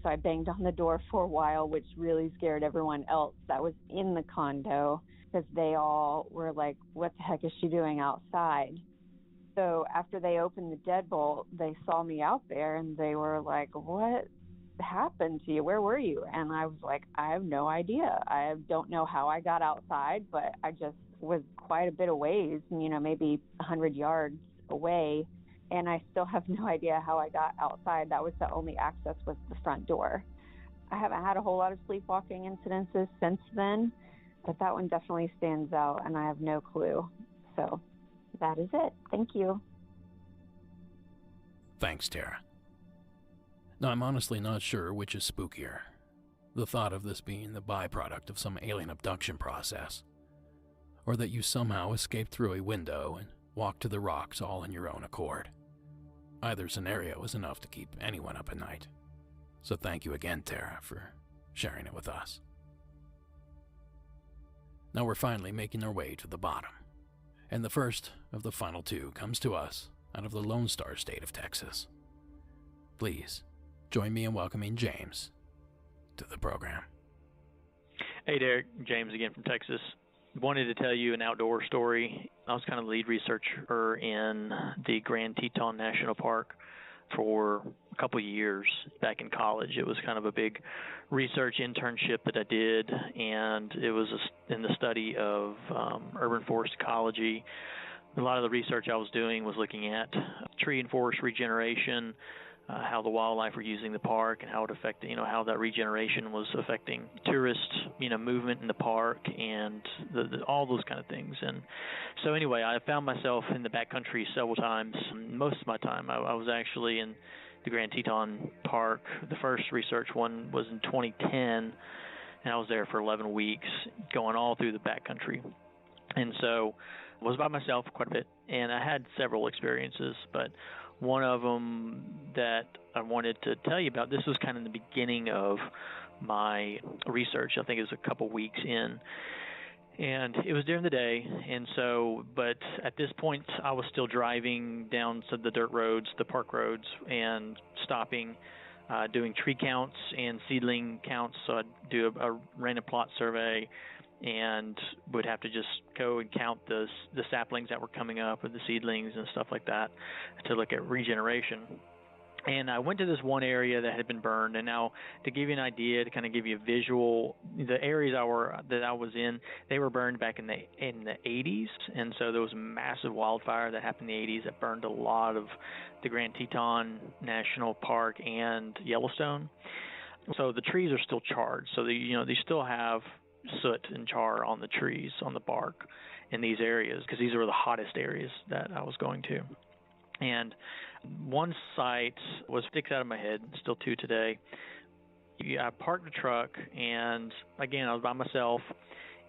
So I banged on the door for a while, which really scared everyone else that was in the condo because they all were like, what the heck is she doing outside? So after they opened the deadbolt, they saw me out there and they were like, what happened to you? Where were you? And I was like, I have no idea. I don't know how I got outside, but I just was quite a bit of ways, maybe 100 yards away. And I still have no idea how I got outside. That was the only access was the front door. I haven't had a whole lot of sleepwalking incidences since then, but that one definitely stands out and I have no clue. So that is it. Thank you. Thanks, Tara. Now, I'm honestly not sure which is spookier. The thought of this being the byproduct of some alien abduction process, or that you somehow escaped through a window and walked to the rocks all in your own accord. Either scenario is enough to keep anyone up at night. So thank you again, Tara, for sharing it with us. Now we're finally making our way to the bottom, and the first of the final two comes to us out of the Lone Star State of Texas. Please join me in welcoming James to the program. Hey Derek, James again from Texas. Wanted to tell you an outdoor story. I was kind of the lead researcher in the Grand Teton National Park for a couple of years back in college. It was kind of a big research internship that I did, and it was in the study of urban forest ecology. A lot of the research I was doing was looking at tree and forest regeneration, how the wildlife were using the park and how it affected, how that regeneration was affecting tourist, movement in the park and all those kind of things. And so anyway, I found myself in the backcountry several times. Most of my time, I was actually in the Grand Teton Park. The first research one was in 2010, and I was there for 11 weeks, going all through the backcountry. And so I was by myself quite a bit, and I had several experiences, but one of them that I wanted to tell you about, this was kind of the beginning of my research. I think it was a couple weeks in, and it was during the day. And so, but at this point, I was still driving down the dirt roads, the park roads, and stopping, doing tree counts and seedling counts. So I'd do a random plot survey and would have to just go and count the saplings that were coming up with the seedlings and stuff like that to look at regeneration. And I went to this one area that had been burned, and now to give you an idea, to kind of give you a visual, the areas that I was in, they were burned back in the 80s, and so there was a massive wildfire that happened in the 80s that burned a lot of the Grand Teton National Park and Yellowstone. So the trees are still charred, so they still have soot and char on the trees, on the bark in these areas, because these were the hottest areas that I was going to. And one site sticks out of my head, still to today. I parked the truck, and again, I was by myself,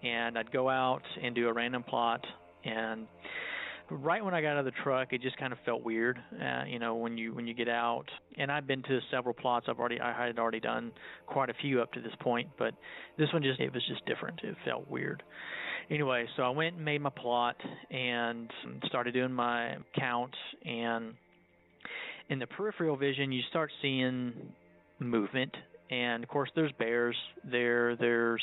and I'd go out and do a random plot, and right when I got out of the truck, it just kind of felt weird. When you get out, and I've been to several plots. I had already done quite a few up to this point, but this one it was just different. It felt weird. Anyway, so I went and made my plot and started doing my count, and in the peripheral vision, you start seeing movement, and of course, there's bears there. There's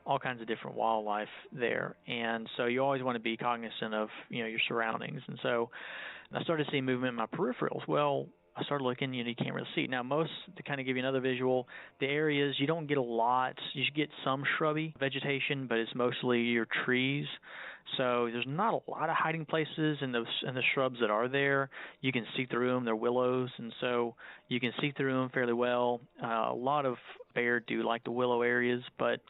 all kinds of different wildlife there, and so you always want to be cognizant of your surroundings. And so I started seeing movement in my peripherals. Well, I started looking, you can't really see. Now, to kind of give you another visual, the areas you don't get a lot. You get some shrubby vegetation, but it's mostly your trees. So there's not a lot of hiding places in the shrubs that are there. You can see through them. They're willows, and so you can see through them fairly well. A lot of bear do like the willow areas, but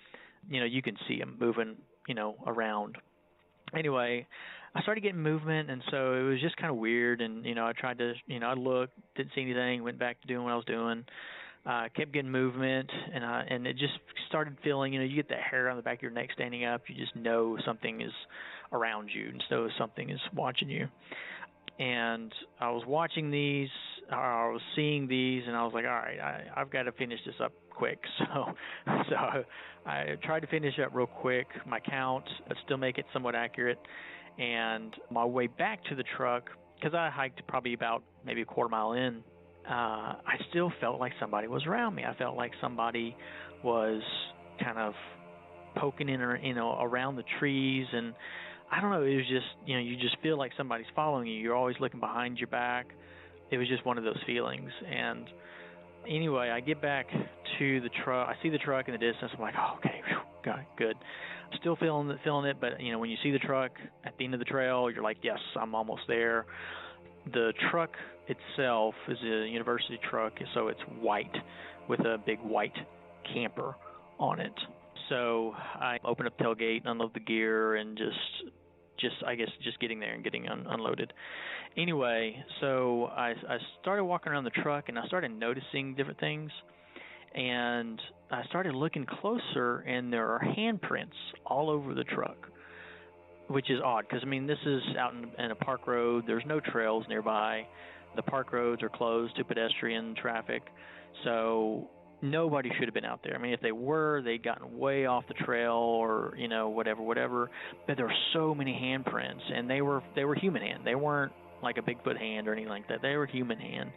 you can see them moving, around. Anyway, I started getting movement, and so it was just kind of weird. And I tried to, I looked, didn't see anything, went back to doing what I was doing. Kept getting movement, and it just started feeling, you get the hair on the back of your neck standing up. You just know something is around you, and so something is watching you. And I was watching these, or I was seeing these, and I was like, all right, I've got to finish this up quick. So I tried to finish up real quick, my count, but still make it somewhat accurate. And my way back to the truck, because I hiked probably about maybe a quarter mile in, I still felt like somebody was around me. I felt like somebody was kind of poking in, around the trees, and I don't know. It was just, you just feel like somebody's following you. You're always looking behind your back. It was just one of those feelings. And anyway, I get back to the truck. I see the truck in the distance. I'm like, oh, okay, got it, good. Still feeling it, but when you see the truck at the end of the trail, you're like, yes, I'm almost there. The truck itself is a university truck, so it's white with a big white camper on it. So I open up the tailgate, unload the gear, and just getting there and getting unloaded. Anyway, so I started walking around the truck, and I started noticing different things. And I started looking closer, and there are handprints all over the truck, which is odd because, this is out in a park road. There's no trails nearby. The park roads are closed to pedestrian traffic, so nobody should have been out there. If they were, they'd gotten way off the trail or, whatever. But there were so many handprints, and they were human hand. They weren't like a Bigfoot hand or anything like that. They were human hand.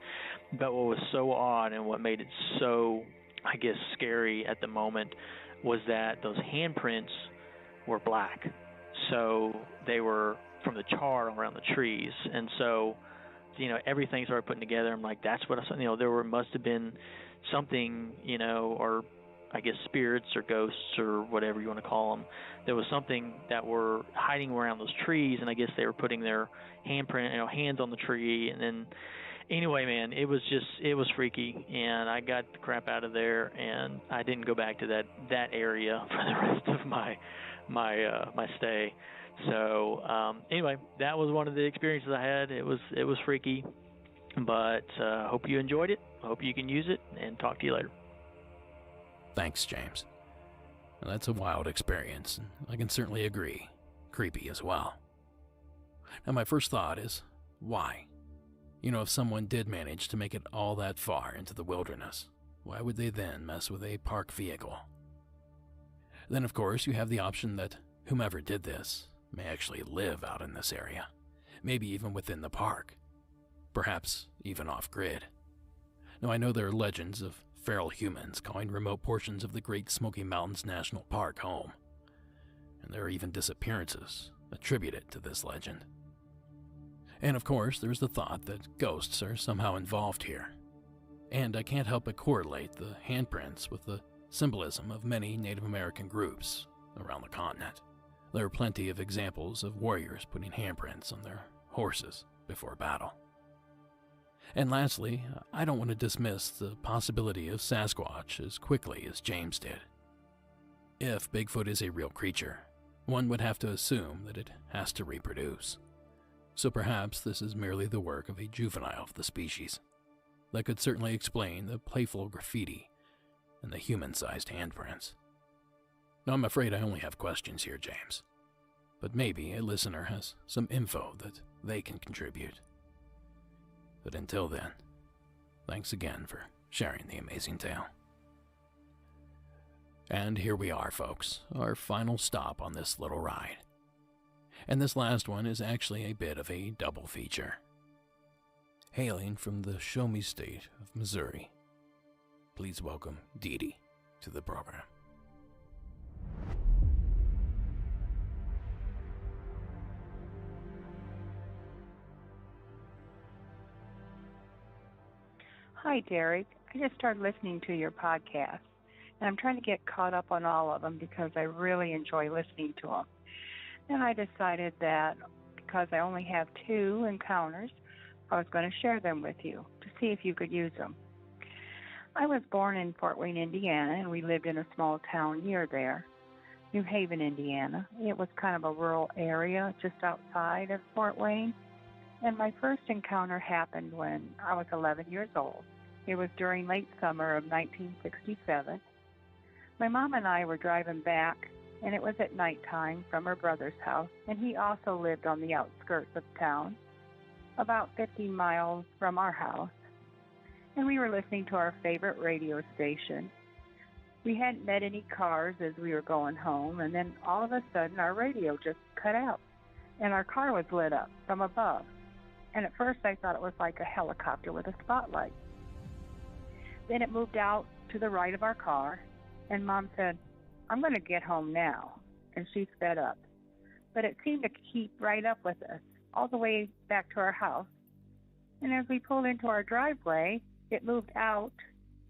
But what was so odd and what made it so, I guess, scary at the moment was that those handprints were black. So they were from the char around the trees. And so, everything started putting together. I'm like, that's what I saw. There must have been something, or I guess spirits or ghosts or whatever you want to call them. There was something that were hiding around those trees, and I guess they were putting their handprint, hands on the tree. And then, anyway, man, it was freaky, and I got the crap out of there, and I didn't go back to that area for the rest of my stay. So anyway, that was one of the experiences I had. It was freaky, but hope you enjoyed it. Hope you can use it, and talk to you later. Thanks, James. Well, that's a wild experience, and I can certainly agree. Creepy as well. Now, my first thought is, why? If someone did manage to make it all that far into the wilderness, why would they then mess with a park vehicle? Then, of course, you have the option that whomever did this may actually live out in this area, maybe even within the park, perhaps even off-grid. Now, I know there are legends of feral humans calling remote portions of the Great Smoky Mountains National Park home, and there are even disappearances attributed to this legend. And of course, there's the thought that ghosts are somehow involved here, and I can't help but correlate the handprints with the symbolism of many Native American groups around the continent. There are plenty of examples of warriors putting handprints on their horses before battle. And lastly, I don't want to dismiss the possibility of Sasquatch as quickly as James did. If Bigfoot is a real creature, one would have to assume that it has to reproduce. So perhaps this is merely the work of a juvenile of the species. That could certainly explain the playful graffiti and the human-sized handprints. Now, I'm afraid I only have questions here, James. but maybe a listener has some info that they can contribute. But until then, thanks again for sharing the amazing tale. And here we are, folks, our final stop on this little ride. And this last one is actually a bit of a double feature. Hailing from the Show Me State of Missouri, please welcome Dee Dee to the program. Hi, Derek. I just started listening to your podcast, and I'm trying to get caught up on all of them because I really enjoy listening to them. And I decided that because I only have 2 encounters, I was going to share them with you to see if you could use them. I was born in Fort Wayne, Indiana, and we lived in a small town near there, New Haven, Indiana. It was kind of a rural area just outside of Fort Wayne. And my first encounter happened when I was 11 years old. It was during late summer of 1967. My mom and I were driving back, and it was at nighttime from her brother's house, and he also lived on the outskirts of town, about 50 miles from our house. And we were listening to our favorite radio station. We hadn't met any cars as we were going home, and then all of a sudden our radio just cut out, and our car was lit up from above. And at first I thought it was like a helicopter with a spotlight. Then it moved out to the right of our car, and Mom said, "I'm going to get home now," and she sped up. But it seemed to keep right up with us all the way back to our house. And as we pulled into our driveway, it moved out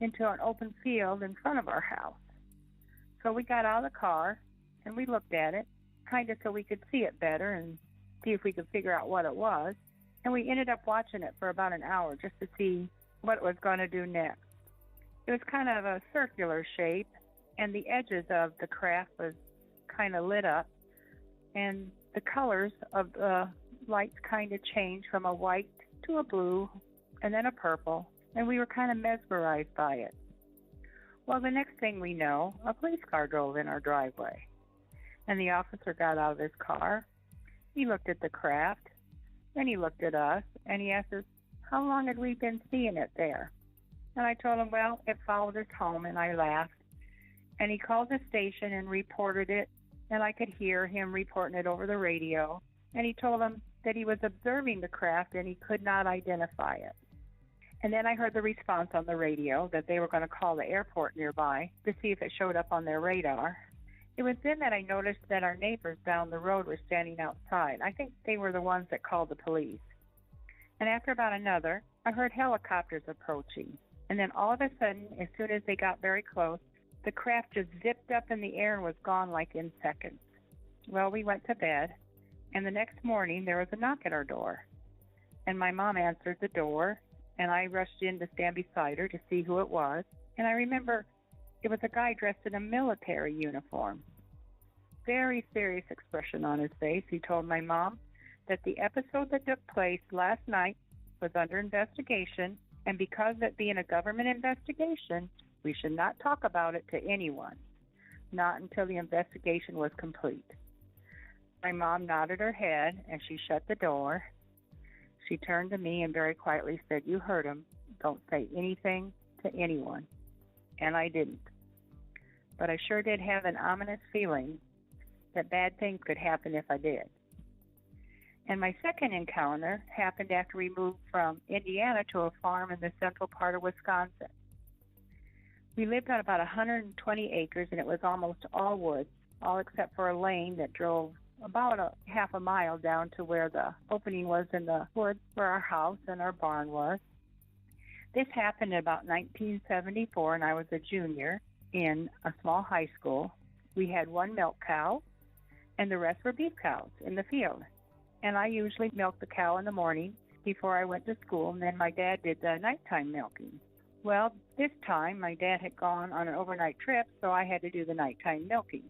into an open field in front of our house. So we got out of the car, and we looked at it, kind of so we could see it better and see if we could figure out what it was. And we ended up watching it for about an hour just to see what it was going to do next. It was kind of a circular shape, and the edges of the craft was kind of lit up, and the colors of the lights kind of changed from a white to a blue and then a purple, and we were kind of mesmerized by it. Well, the next thing we know, a police car drove in our driveway, and the officer got out of his car. He looked at the craft, then he looked at us, and he asked us, how long had we been seeing it there? And I told him, well, it followed us home, and I laughed. And he called the station and reported it, and I could hear him reporting it over the radio. And he told them that he was observing the craft and he could not identify it. And then I heard the response on the radio that they were going to call the airport nearby to see if it showed up on their radar. It was then that I noticed that our neighbors down the road were standing outside. I think they were the ones that called the police. And after about another, I heard helicopters approaching. And then all of a sudden, as soon as they got very close, the craft just zipped up in the air and was gone like in seconds. Well, we went to bed, and the next morning there was a knock at our door. And my mom answered the door, and I rushed in to stand beside her to see who it was. And I remember it was a guy dressed in a military uniform. Very serious expression on his face. He told my mom that the episode that took place last night was under investigation, and because of it being a government investigation, we should not talk about it to anyone, not until the investigation was complete. My mom nodded her head, and she shut the door. She turned to me and very quietly said, "You heard him. Don't say anything to anyone." And I didn't. But I sure did have an ominous feeling that bad things could happen if I did. And my second encounter happened after we moved from Indiana to a farm in the central part of Wisconsin. We lived on about 120 acres, and it was almost all woods, all except for a lane that drove about a half a mile down to where the opening was in the woods where our house and our barn was. This happened in about 1974, and I was a junior in a small high school. We had one milk cow, and the rest were beef cows in the field. And I usually milked the cow in the morning before I went to school, and then my dad did the nighttime milking. Well, this time my dad had gone on an overnight trip, so I had to do the nighttime milking.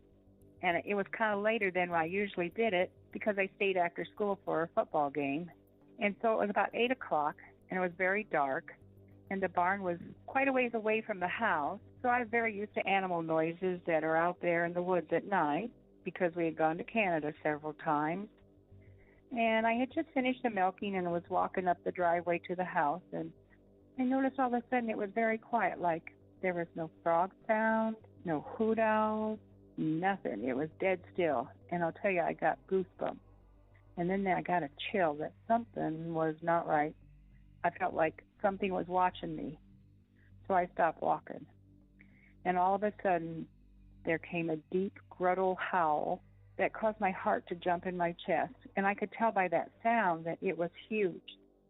And it was kind of later than I usually did it because I stayed after school for a football game. And so it was about 8 o'clock, and it was very dark, and the barn was quite a ways away from the house, so I was very used to animal noises that are out there in the woods at night. because we had gone to Canada several times. And I had just finished the milking and was walking up the driveway to the house, and I noticed all of a sudden it was very quiet, like there was no frog sound, no hoot owls, nothing. It was dead still. And I'll tell you, I got goosebumps. And then I got a chill that something was not right. I felt like something was watching me. So I stopped walking. And all of a sudden, there came a deep, gruntle howl that caused my heart to jump in my chest. And I could tell by that sound that it was huge.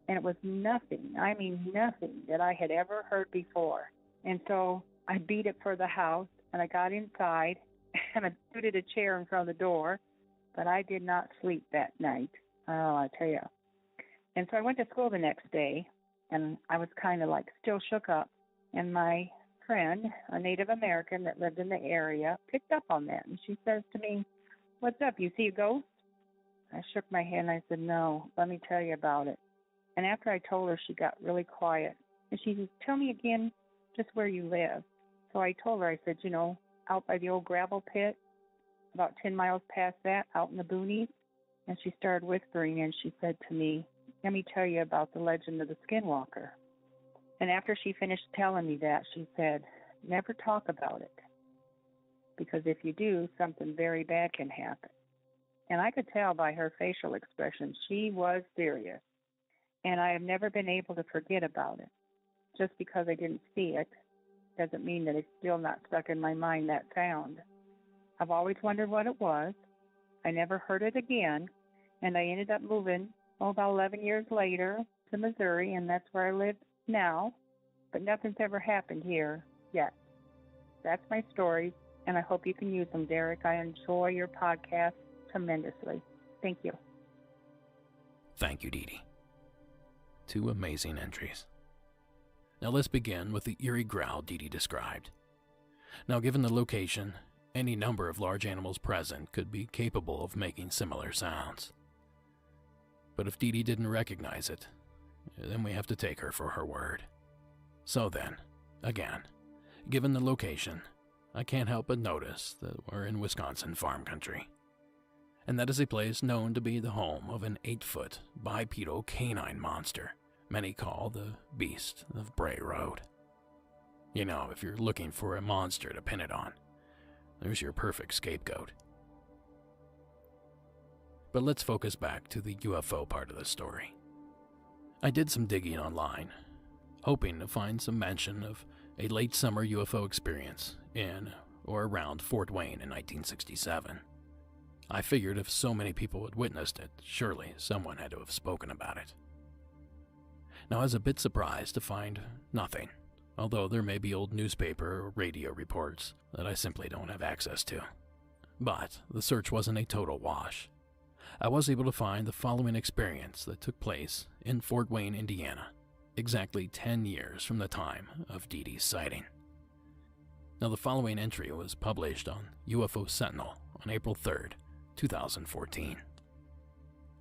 And it was nothing, I mean nothing, that I had ever heard before. And so I beat it for the house, and I got inside, and I put a chair in front of the door, but I did not sleep that night. Oh, I tell you. And so I went to school the next day, and I was kind of like still shook up. And my friend, a Native American that lived in the area, picked up on that. And she says to me, "What's up, you see a ghost?" I shook my head, and I said, "No, let me tell you about it." And after I told her, she got really quiet. And she said, "Tell me again just where you live." So I told her, I said, out by the old gravel pit, about 10 miles past that, out in the boonies. And she started whispering, and she said to me, "Let me tell you about the legend of the Skinwalker." And after she finished telling me that, she said, "Never talk about it, because if you do, something very bad can happen." And I could tell by her facial expression she was serious. And I have never been able to forget about it. Just because I didn't see it doesn't mean that it's still not stuck in my mind, that sound. I've always wondered what it was. I never heard it again, and I ended up moving, about 11 years later, to Missouri, and that's where I live now. But nothing's ever happened here yet. That's my story, and I hope you can use them, Derek. I enjoy your podcast tremendously. Thank you. Thank you, Dee Dee. 2 amazing entries. Now let's begin with the eerie growl Dee Dee described. Now, given the location, any number of large animals present could be capable of making similar sounds. But if Dee Dee didn't recognize it, then we have to take her for her word. So then, again, given the location, I can't help but notice that we're in Wisconsin farm country. And that is a place known to be the home of an 8-foot bipedal canine monster many call the Beast of Bray Road. If you're looking for a monster to pin it on, there's your perfect scapegoat. But let's focus back to the UFO part of the story. I did some digging online, hoping to find some mention of a late summer UFO experience in or around Fort Wayne in 1967. I figured if so many people had witnessed it, surely someone had to have spoken about it. Now, I was a bit surprised to find nothing, although there may be old newspaper or radio reports that I simply don't have access to. But the search wasn't a total wash. I was able to find the following experience that took place in Fort Wayne, Indiana, exactly 10 years from the time of Dee Dee's sighting. Now, the following entry was published on UFO Sentinel on April 3rd, 2014.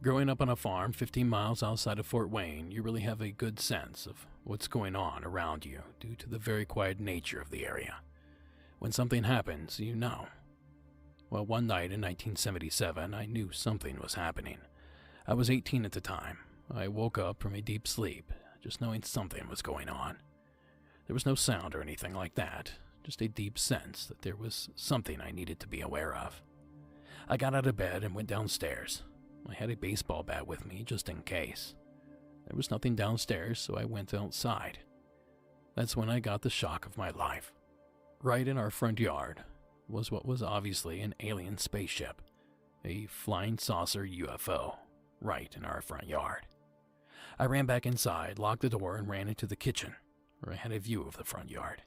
Growing up on a farm 15 miles outside of Fort Wayne, you really have a good sense of what's going on around you due to the very quiet nature of the area. When something happens, you know. Well, one night in 1977, I knew something was happening. I was 18 at the time. I woke up from a deep sleep, just knowing something was going on. There was no sound or anything like that, just a deep sense that there was something I needed to be aware of. I got out of bed and went downstairs. I had a baseball bat with me just in case. There was nothing downstairs, so I went outside. That's when I got the shock of my life. Right in our front yard was what was obviously an alien spaceship, a flying saucer UFO, right in our front yard. I ran back inside, locked the door, and ran into the kitchen, where I had a view of the front yard.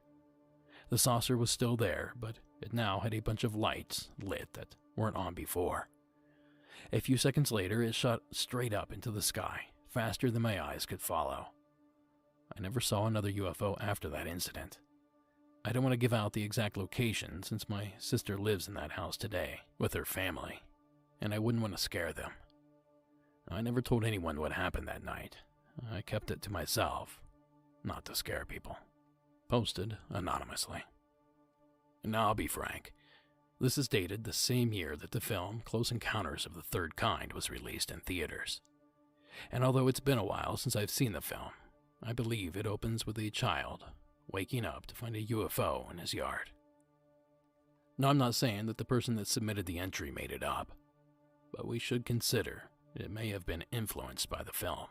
The saucer was still there, but it now had a bunch of lights lit that weren't on before. A few seconds later, it shot straight up into the sky, faster than my eyes could follow. I never saw another UFO after that incident. I don't want to give out the exact location since my sister lives in that house today with her family, and I wouldn't want to scare them. I never told anyone what happened that night. I kept it to myself, not to scare people. Posted anonymously. And now I'll be frank. This is dated the same year that the film Close Encounters of the Third Kind was released in theaters. And although it's been a while since I've seen the film, I believe it opens with a child waking up to find a UFO in his yard. Now, I'm not saying that the person that submitted the entry made it up, but we should consider it may have been influenced by the film.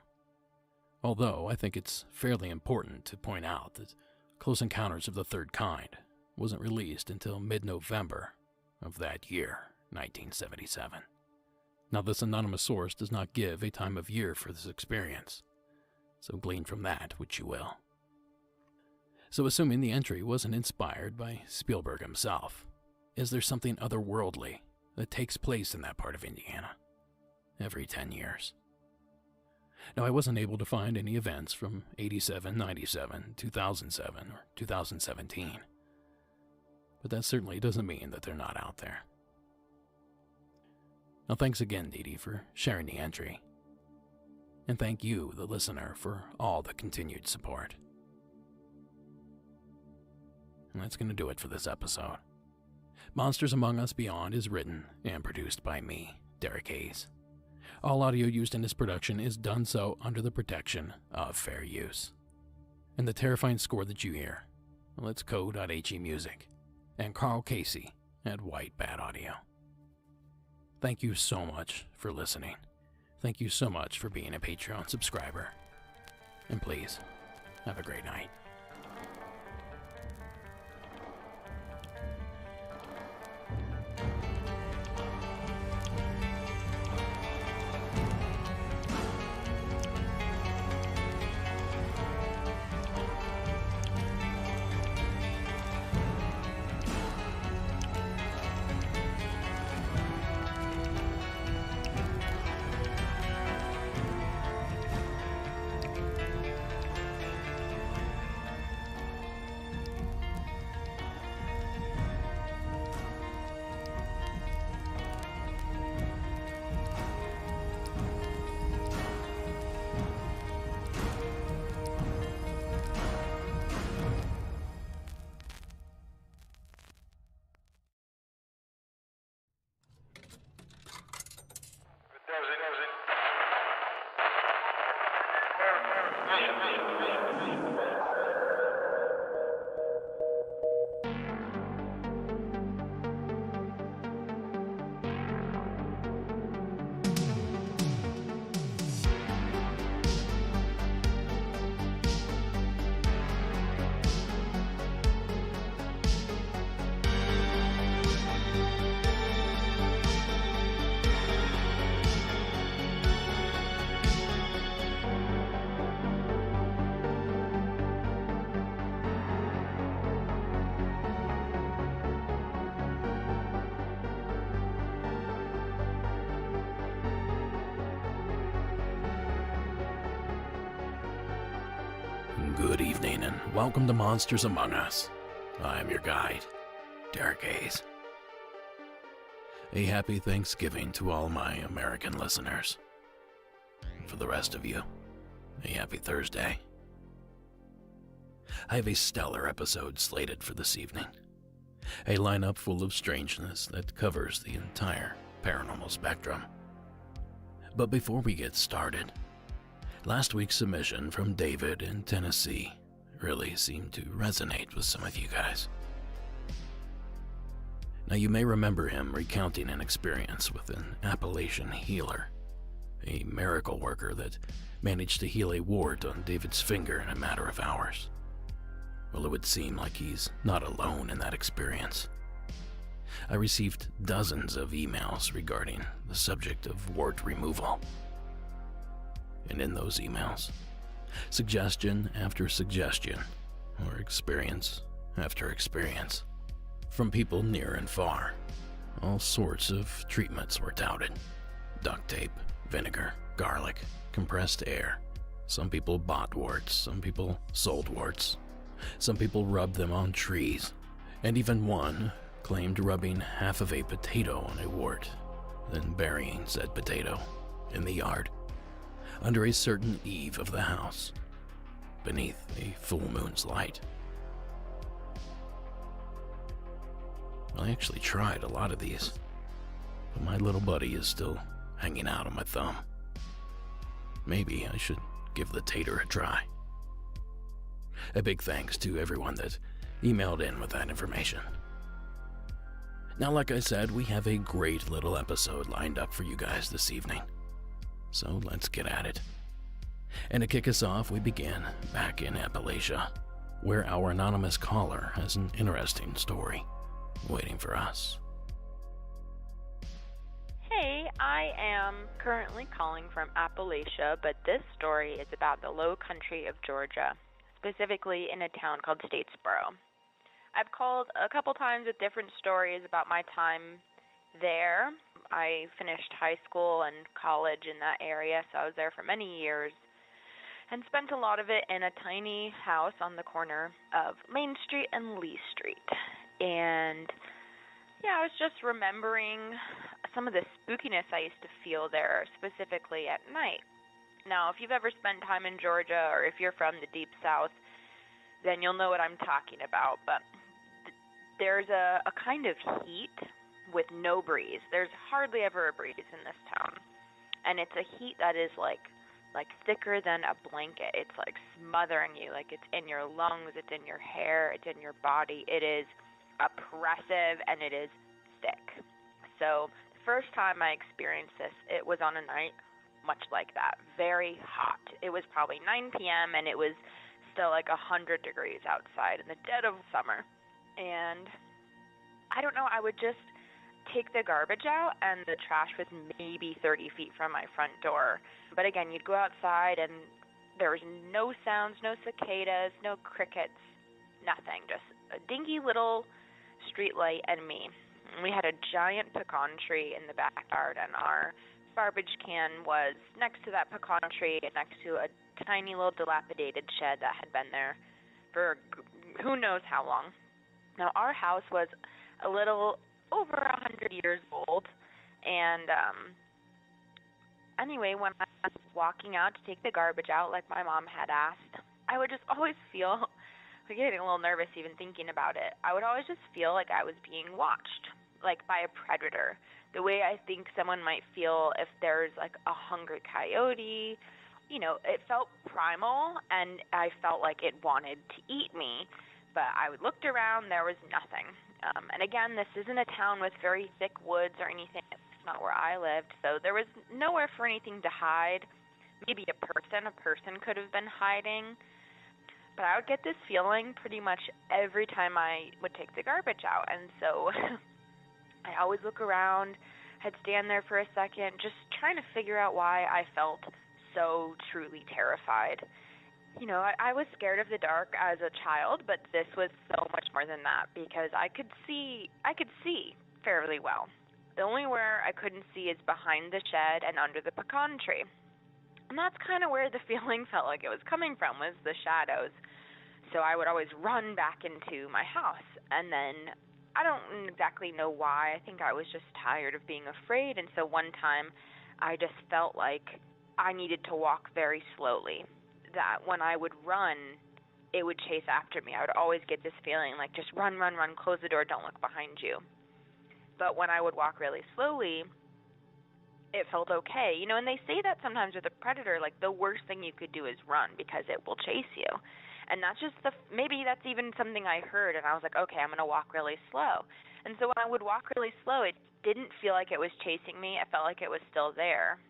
Although I think it's fairly important to point out that Close Encounters of the Third Kind wasn't released until mid-November of that year, 1977. Now, this anonymous source does not give a time of year for this experience, so glean from that which you will. So assuming the entry wasn't inspired by Spielberg himself, is there something otherworldly that takes place in that part of Indiana every 10 years? Now, I wasn't able to find any events from 87, 97, 2007, or 2017, but that certainly doesn't mean that they're not out there. Now, thanks again, Dee Dee, for sharing the entry. And thank you, the listener, for all the continued support. And that's going to do it for this episode. Monsters Among Us Beyond is written and produced by me, Derek Hayes. All audio used in this production is done so under the protection of fair use. And the terrifying score that you hear, well, it's Co.he Music and Carl Casey at White Bat Audio. Thank you so much for listening. Thank you so much for being a Patreon subscriber. And please, have a great night. Good evening and welcome to Monsters Among Us. I'm your guide, Derek Hayes. A happy Thanksgiving to all my American listeners. For the rest of you, a happy Thursday. I have a stellar episode slated for this evening. A lineup full of strangeness that covers the entire paranormal spectrum. But before we get started, last week's submission from David in Tennessee really seemed to resonate with some of you guys. Now, you may remember him recounting an experience with an Appalachian healer, a miracle worker that managed to heal a wart on David's finger in a matter of hours. Well, it would seem like he's not alone in that experience. I received dozens of emails regarding the subject of wart removal. And in those emails, suggestion after suggestion, or experience after experience, from people near and far, all sorts of treatments were touted. Duct tape, vinegar, garlic, compressed air. Some people bought warts, some people sold warts. Some people rubbed them on trees, and even one claimed rubbing half of a potato on a wart, then burying said potato in the yard, under a certain eave of the house, beneath a full moon's light. I actually tried a lot of these, but my little buddy is still hanging out on my thumb. Maybe I should give the tater a try. A big thanks to everyone that emailed in with that information. Now, like I said, we have a great little episode lined up for you guys this evening. So let's get at it. And to kick us off, we begin back in Appalachia, where our anonymous caller has an interesting story waiting for us. Hey, I am currently calling from Appalachia, but this story is about the low country of Georgia, specifically in a town called Statesboro. I've called a couple times with different stories about my time there. I finished high school and college in that area, so I was there for many years and spent a lot of it in a tiny house on the corner of Main Street and Lee Street. And yeah, I was just remembering some of the spookiness I used to feel there, specifically at night. Now, if you've ever spent time in Georgia or if you're from the Deep South, then you'll know what I'm talking about. But there's a kind of heat with no breeze. There's hardly ever a breeze in this town. And it's a heat that is like thicker than a blanket. It's like smothering you, like it's in your lungs, it's in your hair, it's in your body. It is oppressive and it is thick. So the first time I experienced this, it was on a night much like that, very hot. It was probably 9 p.m. and it was still like 100 degrees outside in the dead of summer. And I don't know, I would just take the garbage out and the trash was maybe 30 feet from my front door. But again, you'd go outside and there was no sounds, no cicadas, no crickets, nothing. Just a dinky little street light and me. And we had a giant pecan tree in the backyard and our garbage can was next to that pecan tree and next to a tiny little dilapidated shed that had been there for who knows how long. Now, our house was a little over 100 years old, and anyway, when I was walking out to take the garbage out like my mom had asked, I would just always feel, I'm getting a little nervous even thinking about it, I would always just feel like I was being watched, like by a predator, the way I think someone might feel if there's like a hungry coyote. You know, it felt primal, and I felt like it wanted to eat me. But I looked around, there was nothing. And again, this isn't a town with very thick woods or anything. It's not where I lived. So there was nowhere for anything to hide. Maybe a person could have been hiding. But I would get this feeling pretty much every time I would take the garbage out. And so I always look around, I'd stand there for a second, just trying to figure out why I felt so truly terrified. You know, I was scared of the dark as a child, but this was so much more than that because I could see fairly well. The only where I couldn't see is behind the shed and under the pecan tree. And that's kind of where the feeling felt like it was coming from, was the shadows. So I would always run back into my house. And then I don't exactly know why. I think I was just tired of being afraid. And so one time I just felt like I needed to walk very slowly. That when I would run, it would chase after me. I would always get this feeling like just run, close the door, don't look behind you. But when I would walk really slowly, it felt okay. You know, and they say that sometimes with a predator, like the worst thing you could do is run because it will chase you. And that's just maybe that's even something I heard, and I was like, okay, I'm going to walk really slow. And so when I would walk really slow, it didn't feel like it was chasing me. It felt like it was still there.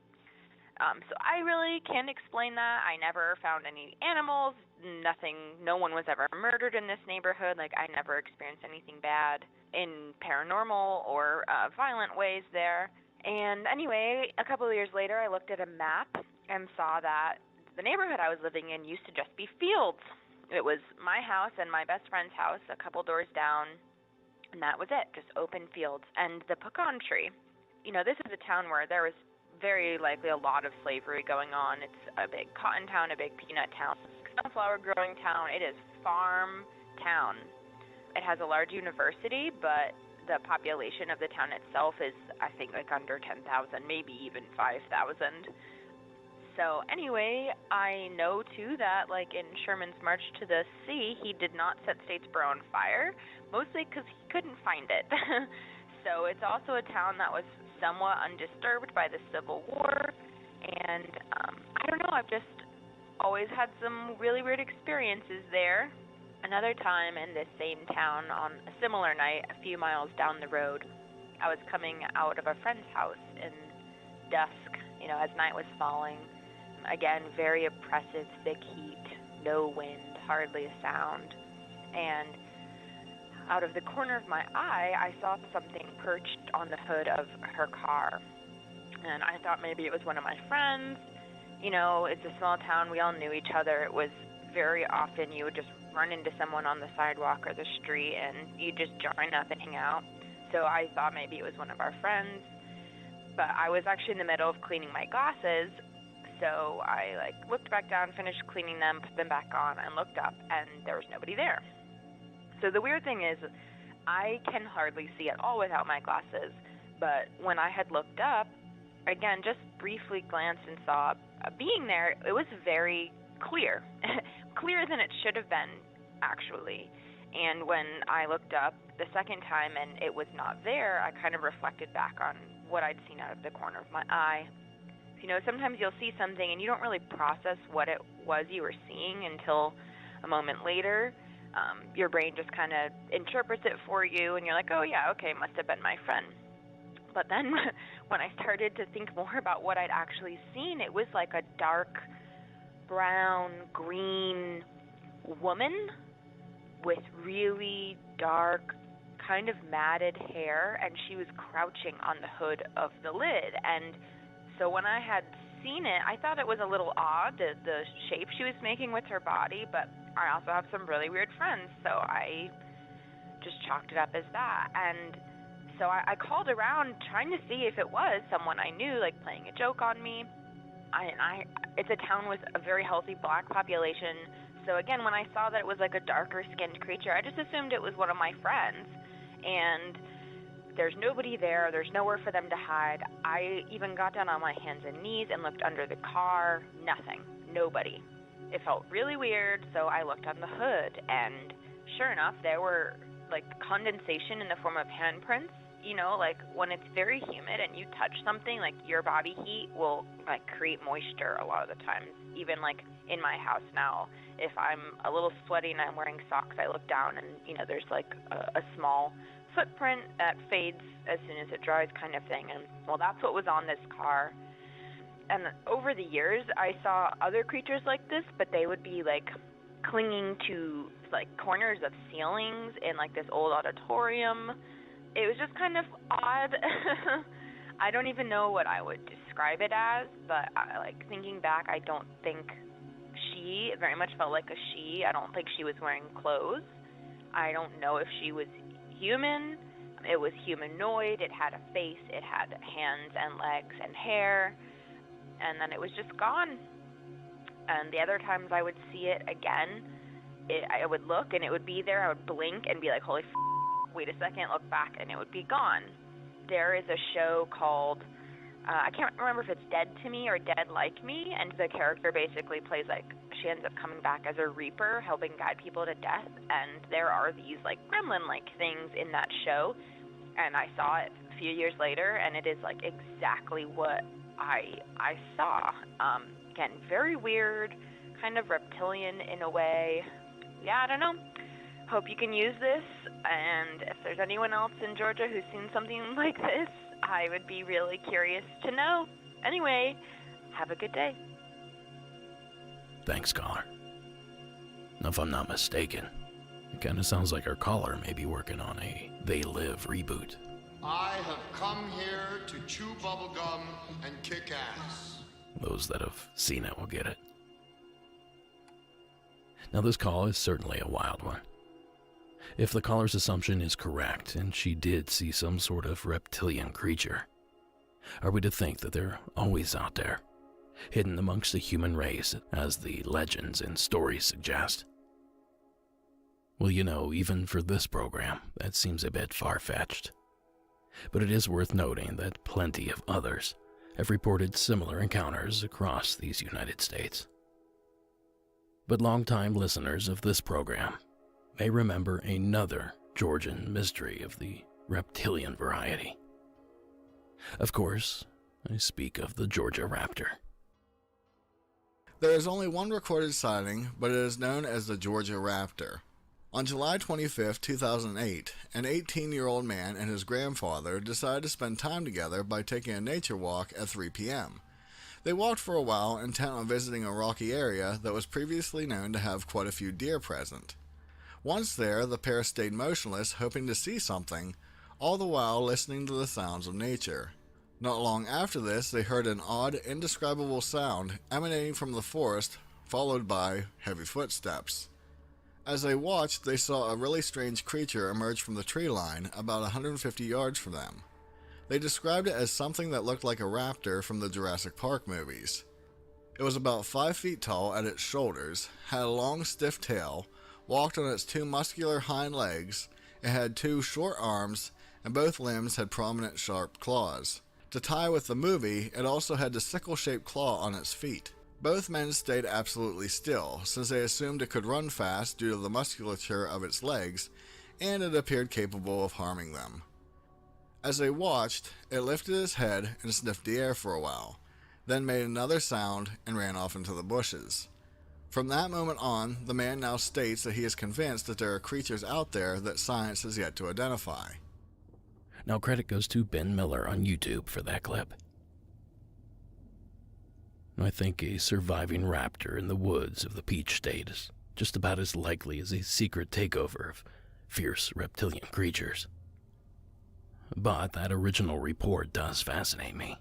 So I really can't explain that. I never found any animals, nothing, no one was ever murdered in this neighborhood. Like, I never experienced anything bad in paranormal or violent ways there. And anyway, a couple of years later, I looked at a map and saw that the neighborhood I was living in used to just be fields. It was my house and my best friend's house a couple doors down, and that was it, just open fields. And the pecan tree. You know, this is a town where there was very likely a lot of slavery going on. It's a big cotton town, a big peanut town, sunflower growing town. It is farm town. It has a large university, but the population of the town itself is, I think, like under 10,000, maybe even 5,000. So anyway, I know too that like in Sherman's March to the Sea, he did not set Statesboro on fire, mostly because he couldn't find it. So it's also a town that was somewhat undisturbed by the Civil War, and I don't know, I've just always had some really weird experiences there. Another time in this same town on a similar night, a few miles down the road, I was coming out of a friend's house in dusk, as night was falling. Again, very oppressive, thick heat, no wind, hardly a sound. And out of the corner of my eye, I saw something perched on the hood of her car. And I thought maybe it was one of my friends. It's a small town. We all knew each other. It was very often you would just run into someone on the sidewalk or the street, and you'd just join up and hang out. So I thought maybe it was one of our friends. But I was actually in the middle of cleaning my glasses, so I looked back down, finished cleaning them, put them back on, and looked up, and there was nobody there. So the weird thing is, I can hardly see at all without my glasses, but when I had looked up, again, just briefly glanced and saw a being there, it was very clear, clearer than it should have been, actually. And when I looked up the second time and it was not there, I kind of reflected back on what I'd seen out of the corner of my eye. Sometimes you'll see something and you don't really process what it was you were seeing until a moment later. Your brain just kind of interprets it for you, and you're like, oh yeah, okay, must have been my friend. But then when I started to think more about what I'd actually seen, it was like a dark brown, green woman with really dark, kind of matted hair, and she was crouching on the hood of the lid. And so when I had seen it, I thought it was a little odd, the shape she was making with her body, but I also have some really weird friends, so I just chalked it up as that. And so I called around trying to see if it was someone I knew, playing a joke on me. It's a town with a very healthy black population, so again, when I saw that it was a darker-skinned creature, I just assumed it was one of my friends. And there's nobody there. There's nowhere for them to hide. I even got down on my hands and knees and looked under the car. Nothing. Nobody. It felt really weird, so I looked on the hood, and sure enough, there were, condensation in the form of handprints. When it's very humid and you touch something, your body heat will, create moisture a lot of the times. Even, in my house now, if I'm a little sweaty and I'm wearing socks, I look down and, there's, a small footprint that fades as soon as it dries kind of thing. And, well, that's what was on this car. And over the years, I saw other creatures like this, but they would be, clinging to, corners of ceilings in, this old auditorium. It was just kind of odd. I don't even know what I would describe it as, but, thinking back, I don't think she very much felt like a she. I don't think she was wearing clothes. I don't know if she was human. It was humanoid. It had a face. It had hands and legs and hair. And then it was just gone. And the other times I would see it again, I would look and it would be there. I would blink and be like, holy f***, wait a second, look back, and it would be gone. There is a show called, I can't remember if it's Dead to Me or Dead Like Me, and the character basically plays she ends up coming back as a reaper, helping guide people to death, and there are these gremlin-like things in that show, and I saw it a few years later, and it is exactly what I saw. Again, very weird, kind of reptilian in a way. Yeah, I don't know. Hope you can use this, and if there's anyone else in Georgia who's seen something like this, I would be really curious to know. Anyway, have a good day. Thanks, caller. Now, if I'm not mistaken, it kind of sounds like our caller may be working on a They Live reboot. I have come here to chew bubblegum and kick ass. Those that have seen it will get it. Now, this call is certainly a wild one. If the caller's assumption is correct, and she did see some sort of reptilian creature, are we to think that they're always out there, hidden amongst the human race, as the legends and stories suggest? Well, even for this program, that seems a bit far-fetched. But it is worth noting that plenty of others have reported similar encounters across these United States. But longtime listeners of this program may remember another Georgian mystery of the reptilian variety. Of course, I speak of the Georgia Raptor. There is only one recorded sighting, but it is known as the Georgia Raptor. On July 25, 2008, an 18-year-old man and his grandfather decided to spend time together by taking a nature walk at 3 p.m. They walked for a while, intent on visiting a rocky area that was previously known to have quite a few deer present. Once there, the pair stayed motionless, hoping to see something, all the while listening to the sounds of nature. Not long after this, they heard an odd, indescribable sound emanating from the forest, followed by heavy footsteps. As they watched, they saw a really strange creature emerge from the tree line about 150 yards from them. They described it as something that looked like a raptor from the Jurassic Park movies. It was about 5 feet tall at its shoulders, had a long stiff tail, walked on its 2 muscular hind legs, it had 2 short arms, and both limbs had prominent sharp claws. To tie with the movie, it also had a sickle-shaped claw on its feet. Both men stayed absolutely still, since they assumed it could run fast due to the musculature of its legs, and it appeared capable of harming them. As they watched, it lifted its head and sniffed the air for a while, then made another sound and ran off into the bushes. From that moment on, the man now states that he is convinced that there are creatures out there that science has yet to identify. Now credit goes to Ben Miller on YouTube for that clip. I think a surviving raptor in the woods of the Peach State is just about as likely as a secret takeover of fierce reptilian creatures. But that original report does fascinate me,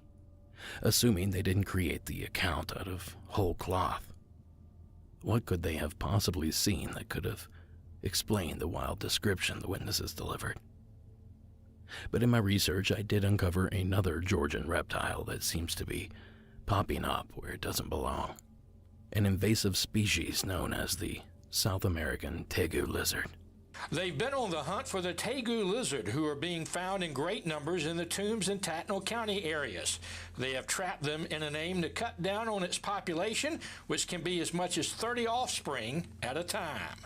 assuming they didn't create the account out of whole cloth. What could they have possibly seen that could have explained the wild description the witnesses delivered? But in my research, I did uncover another Georgian reptile that seems to be popping up where it doesn't belong. An invasive species known as the South American Tegu lizard. They've been on the hunt for the Tegu lizard, who are being found in great numbers in the Toombs and Tattnall County areas. They have trapped them in an aim to cut down on its population, which can be as much as 30 offspring at a time.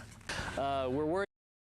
We're worried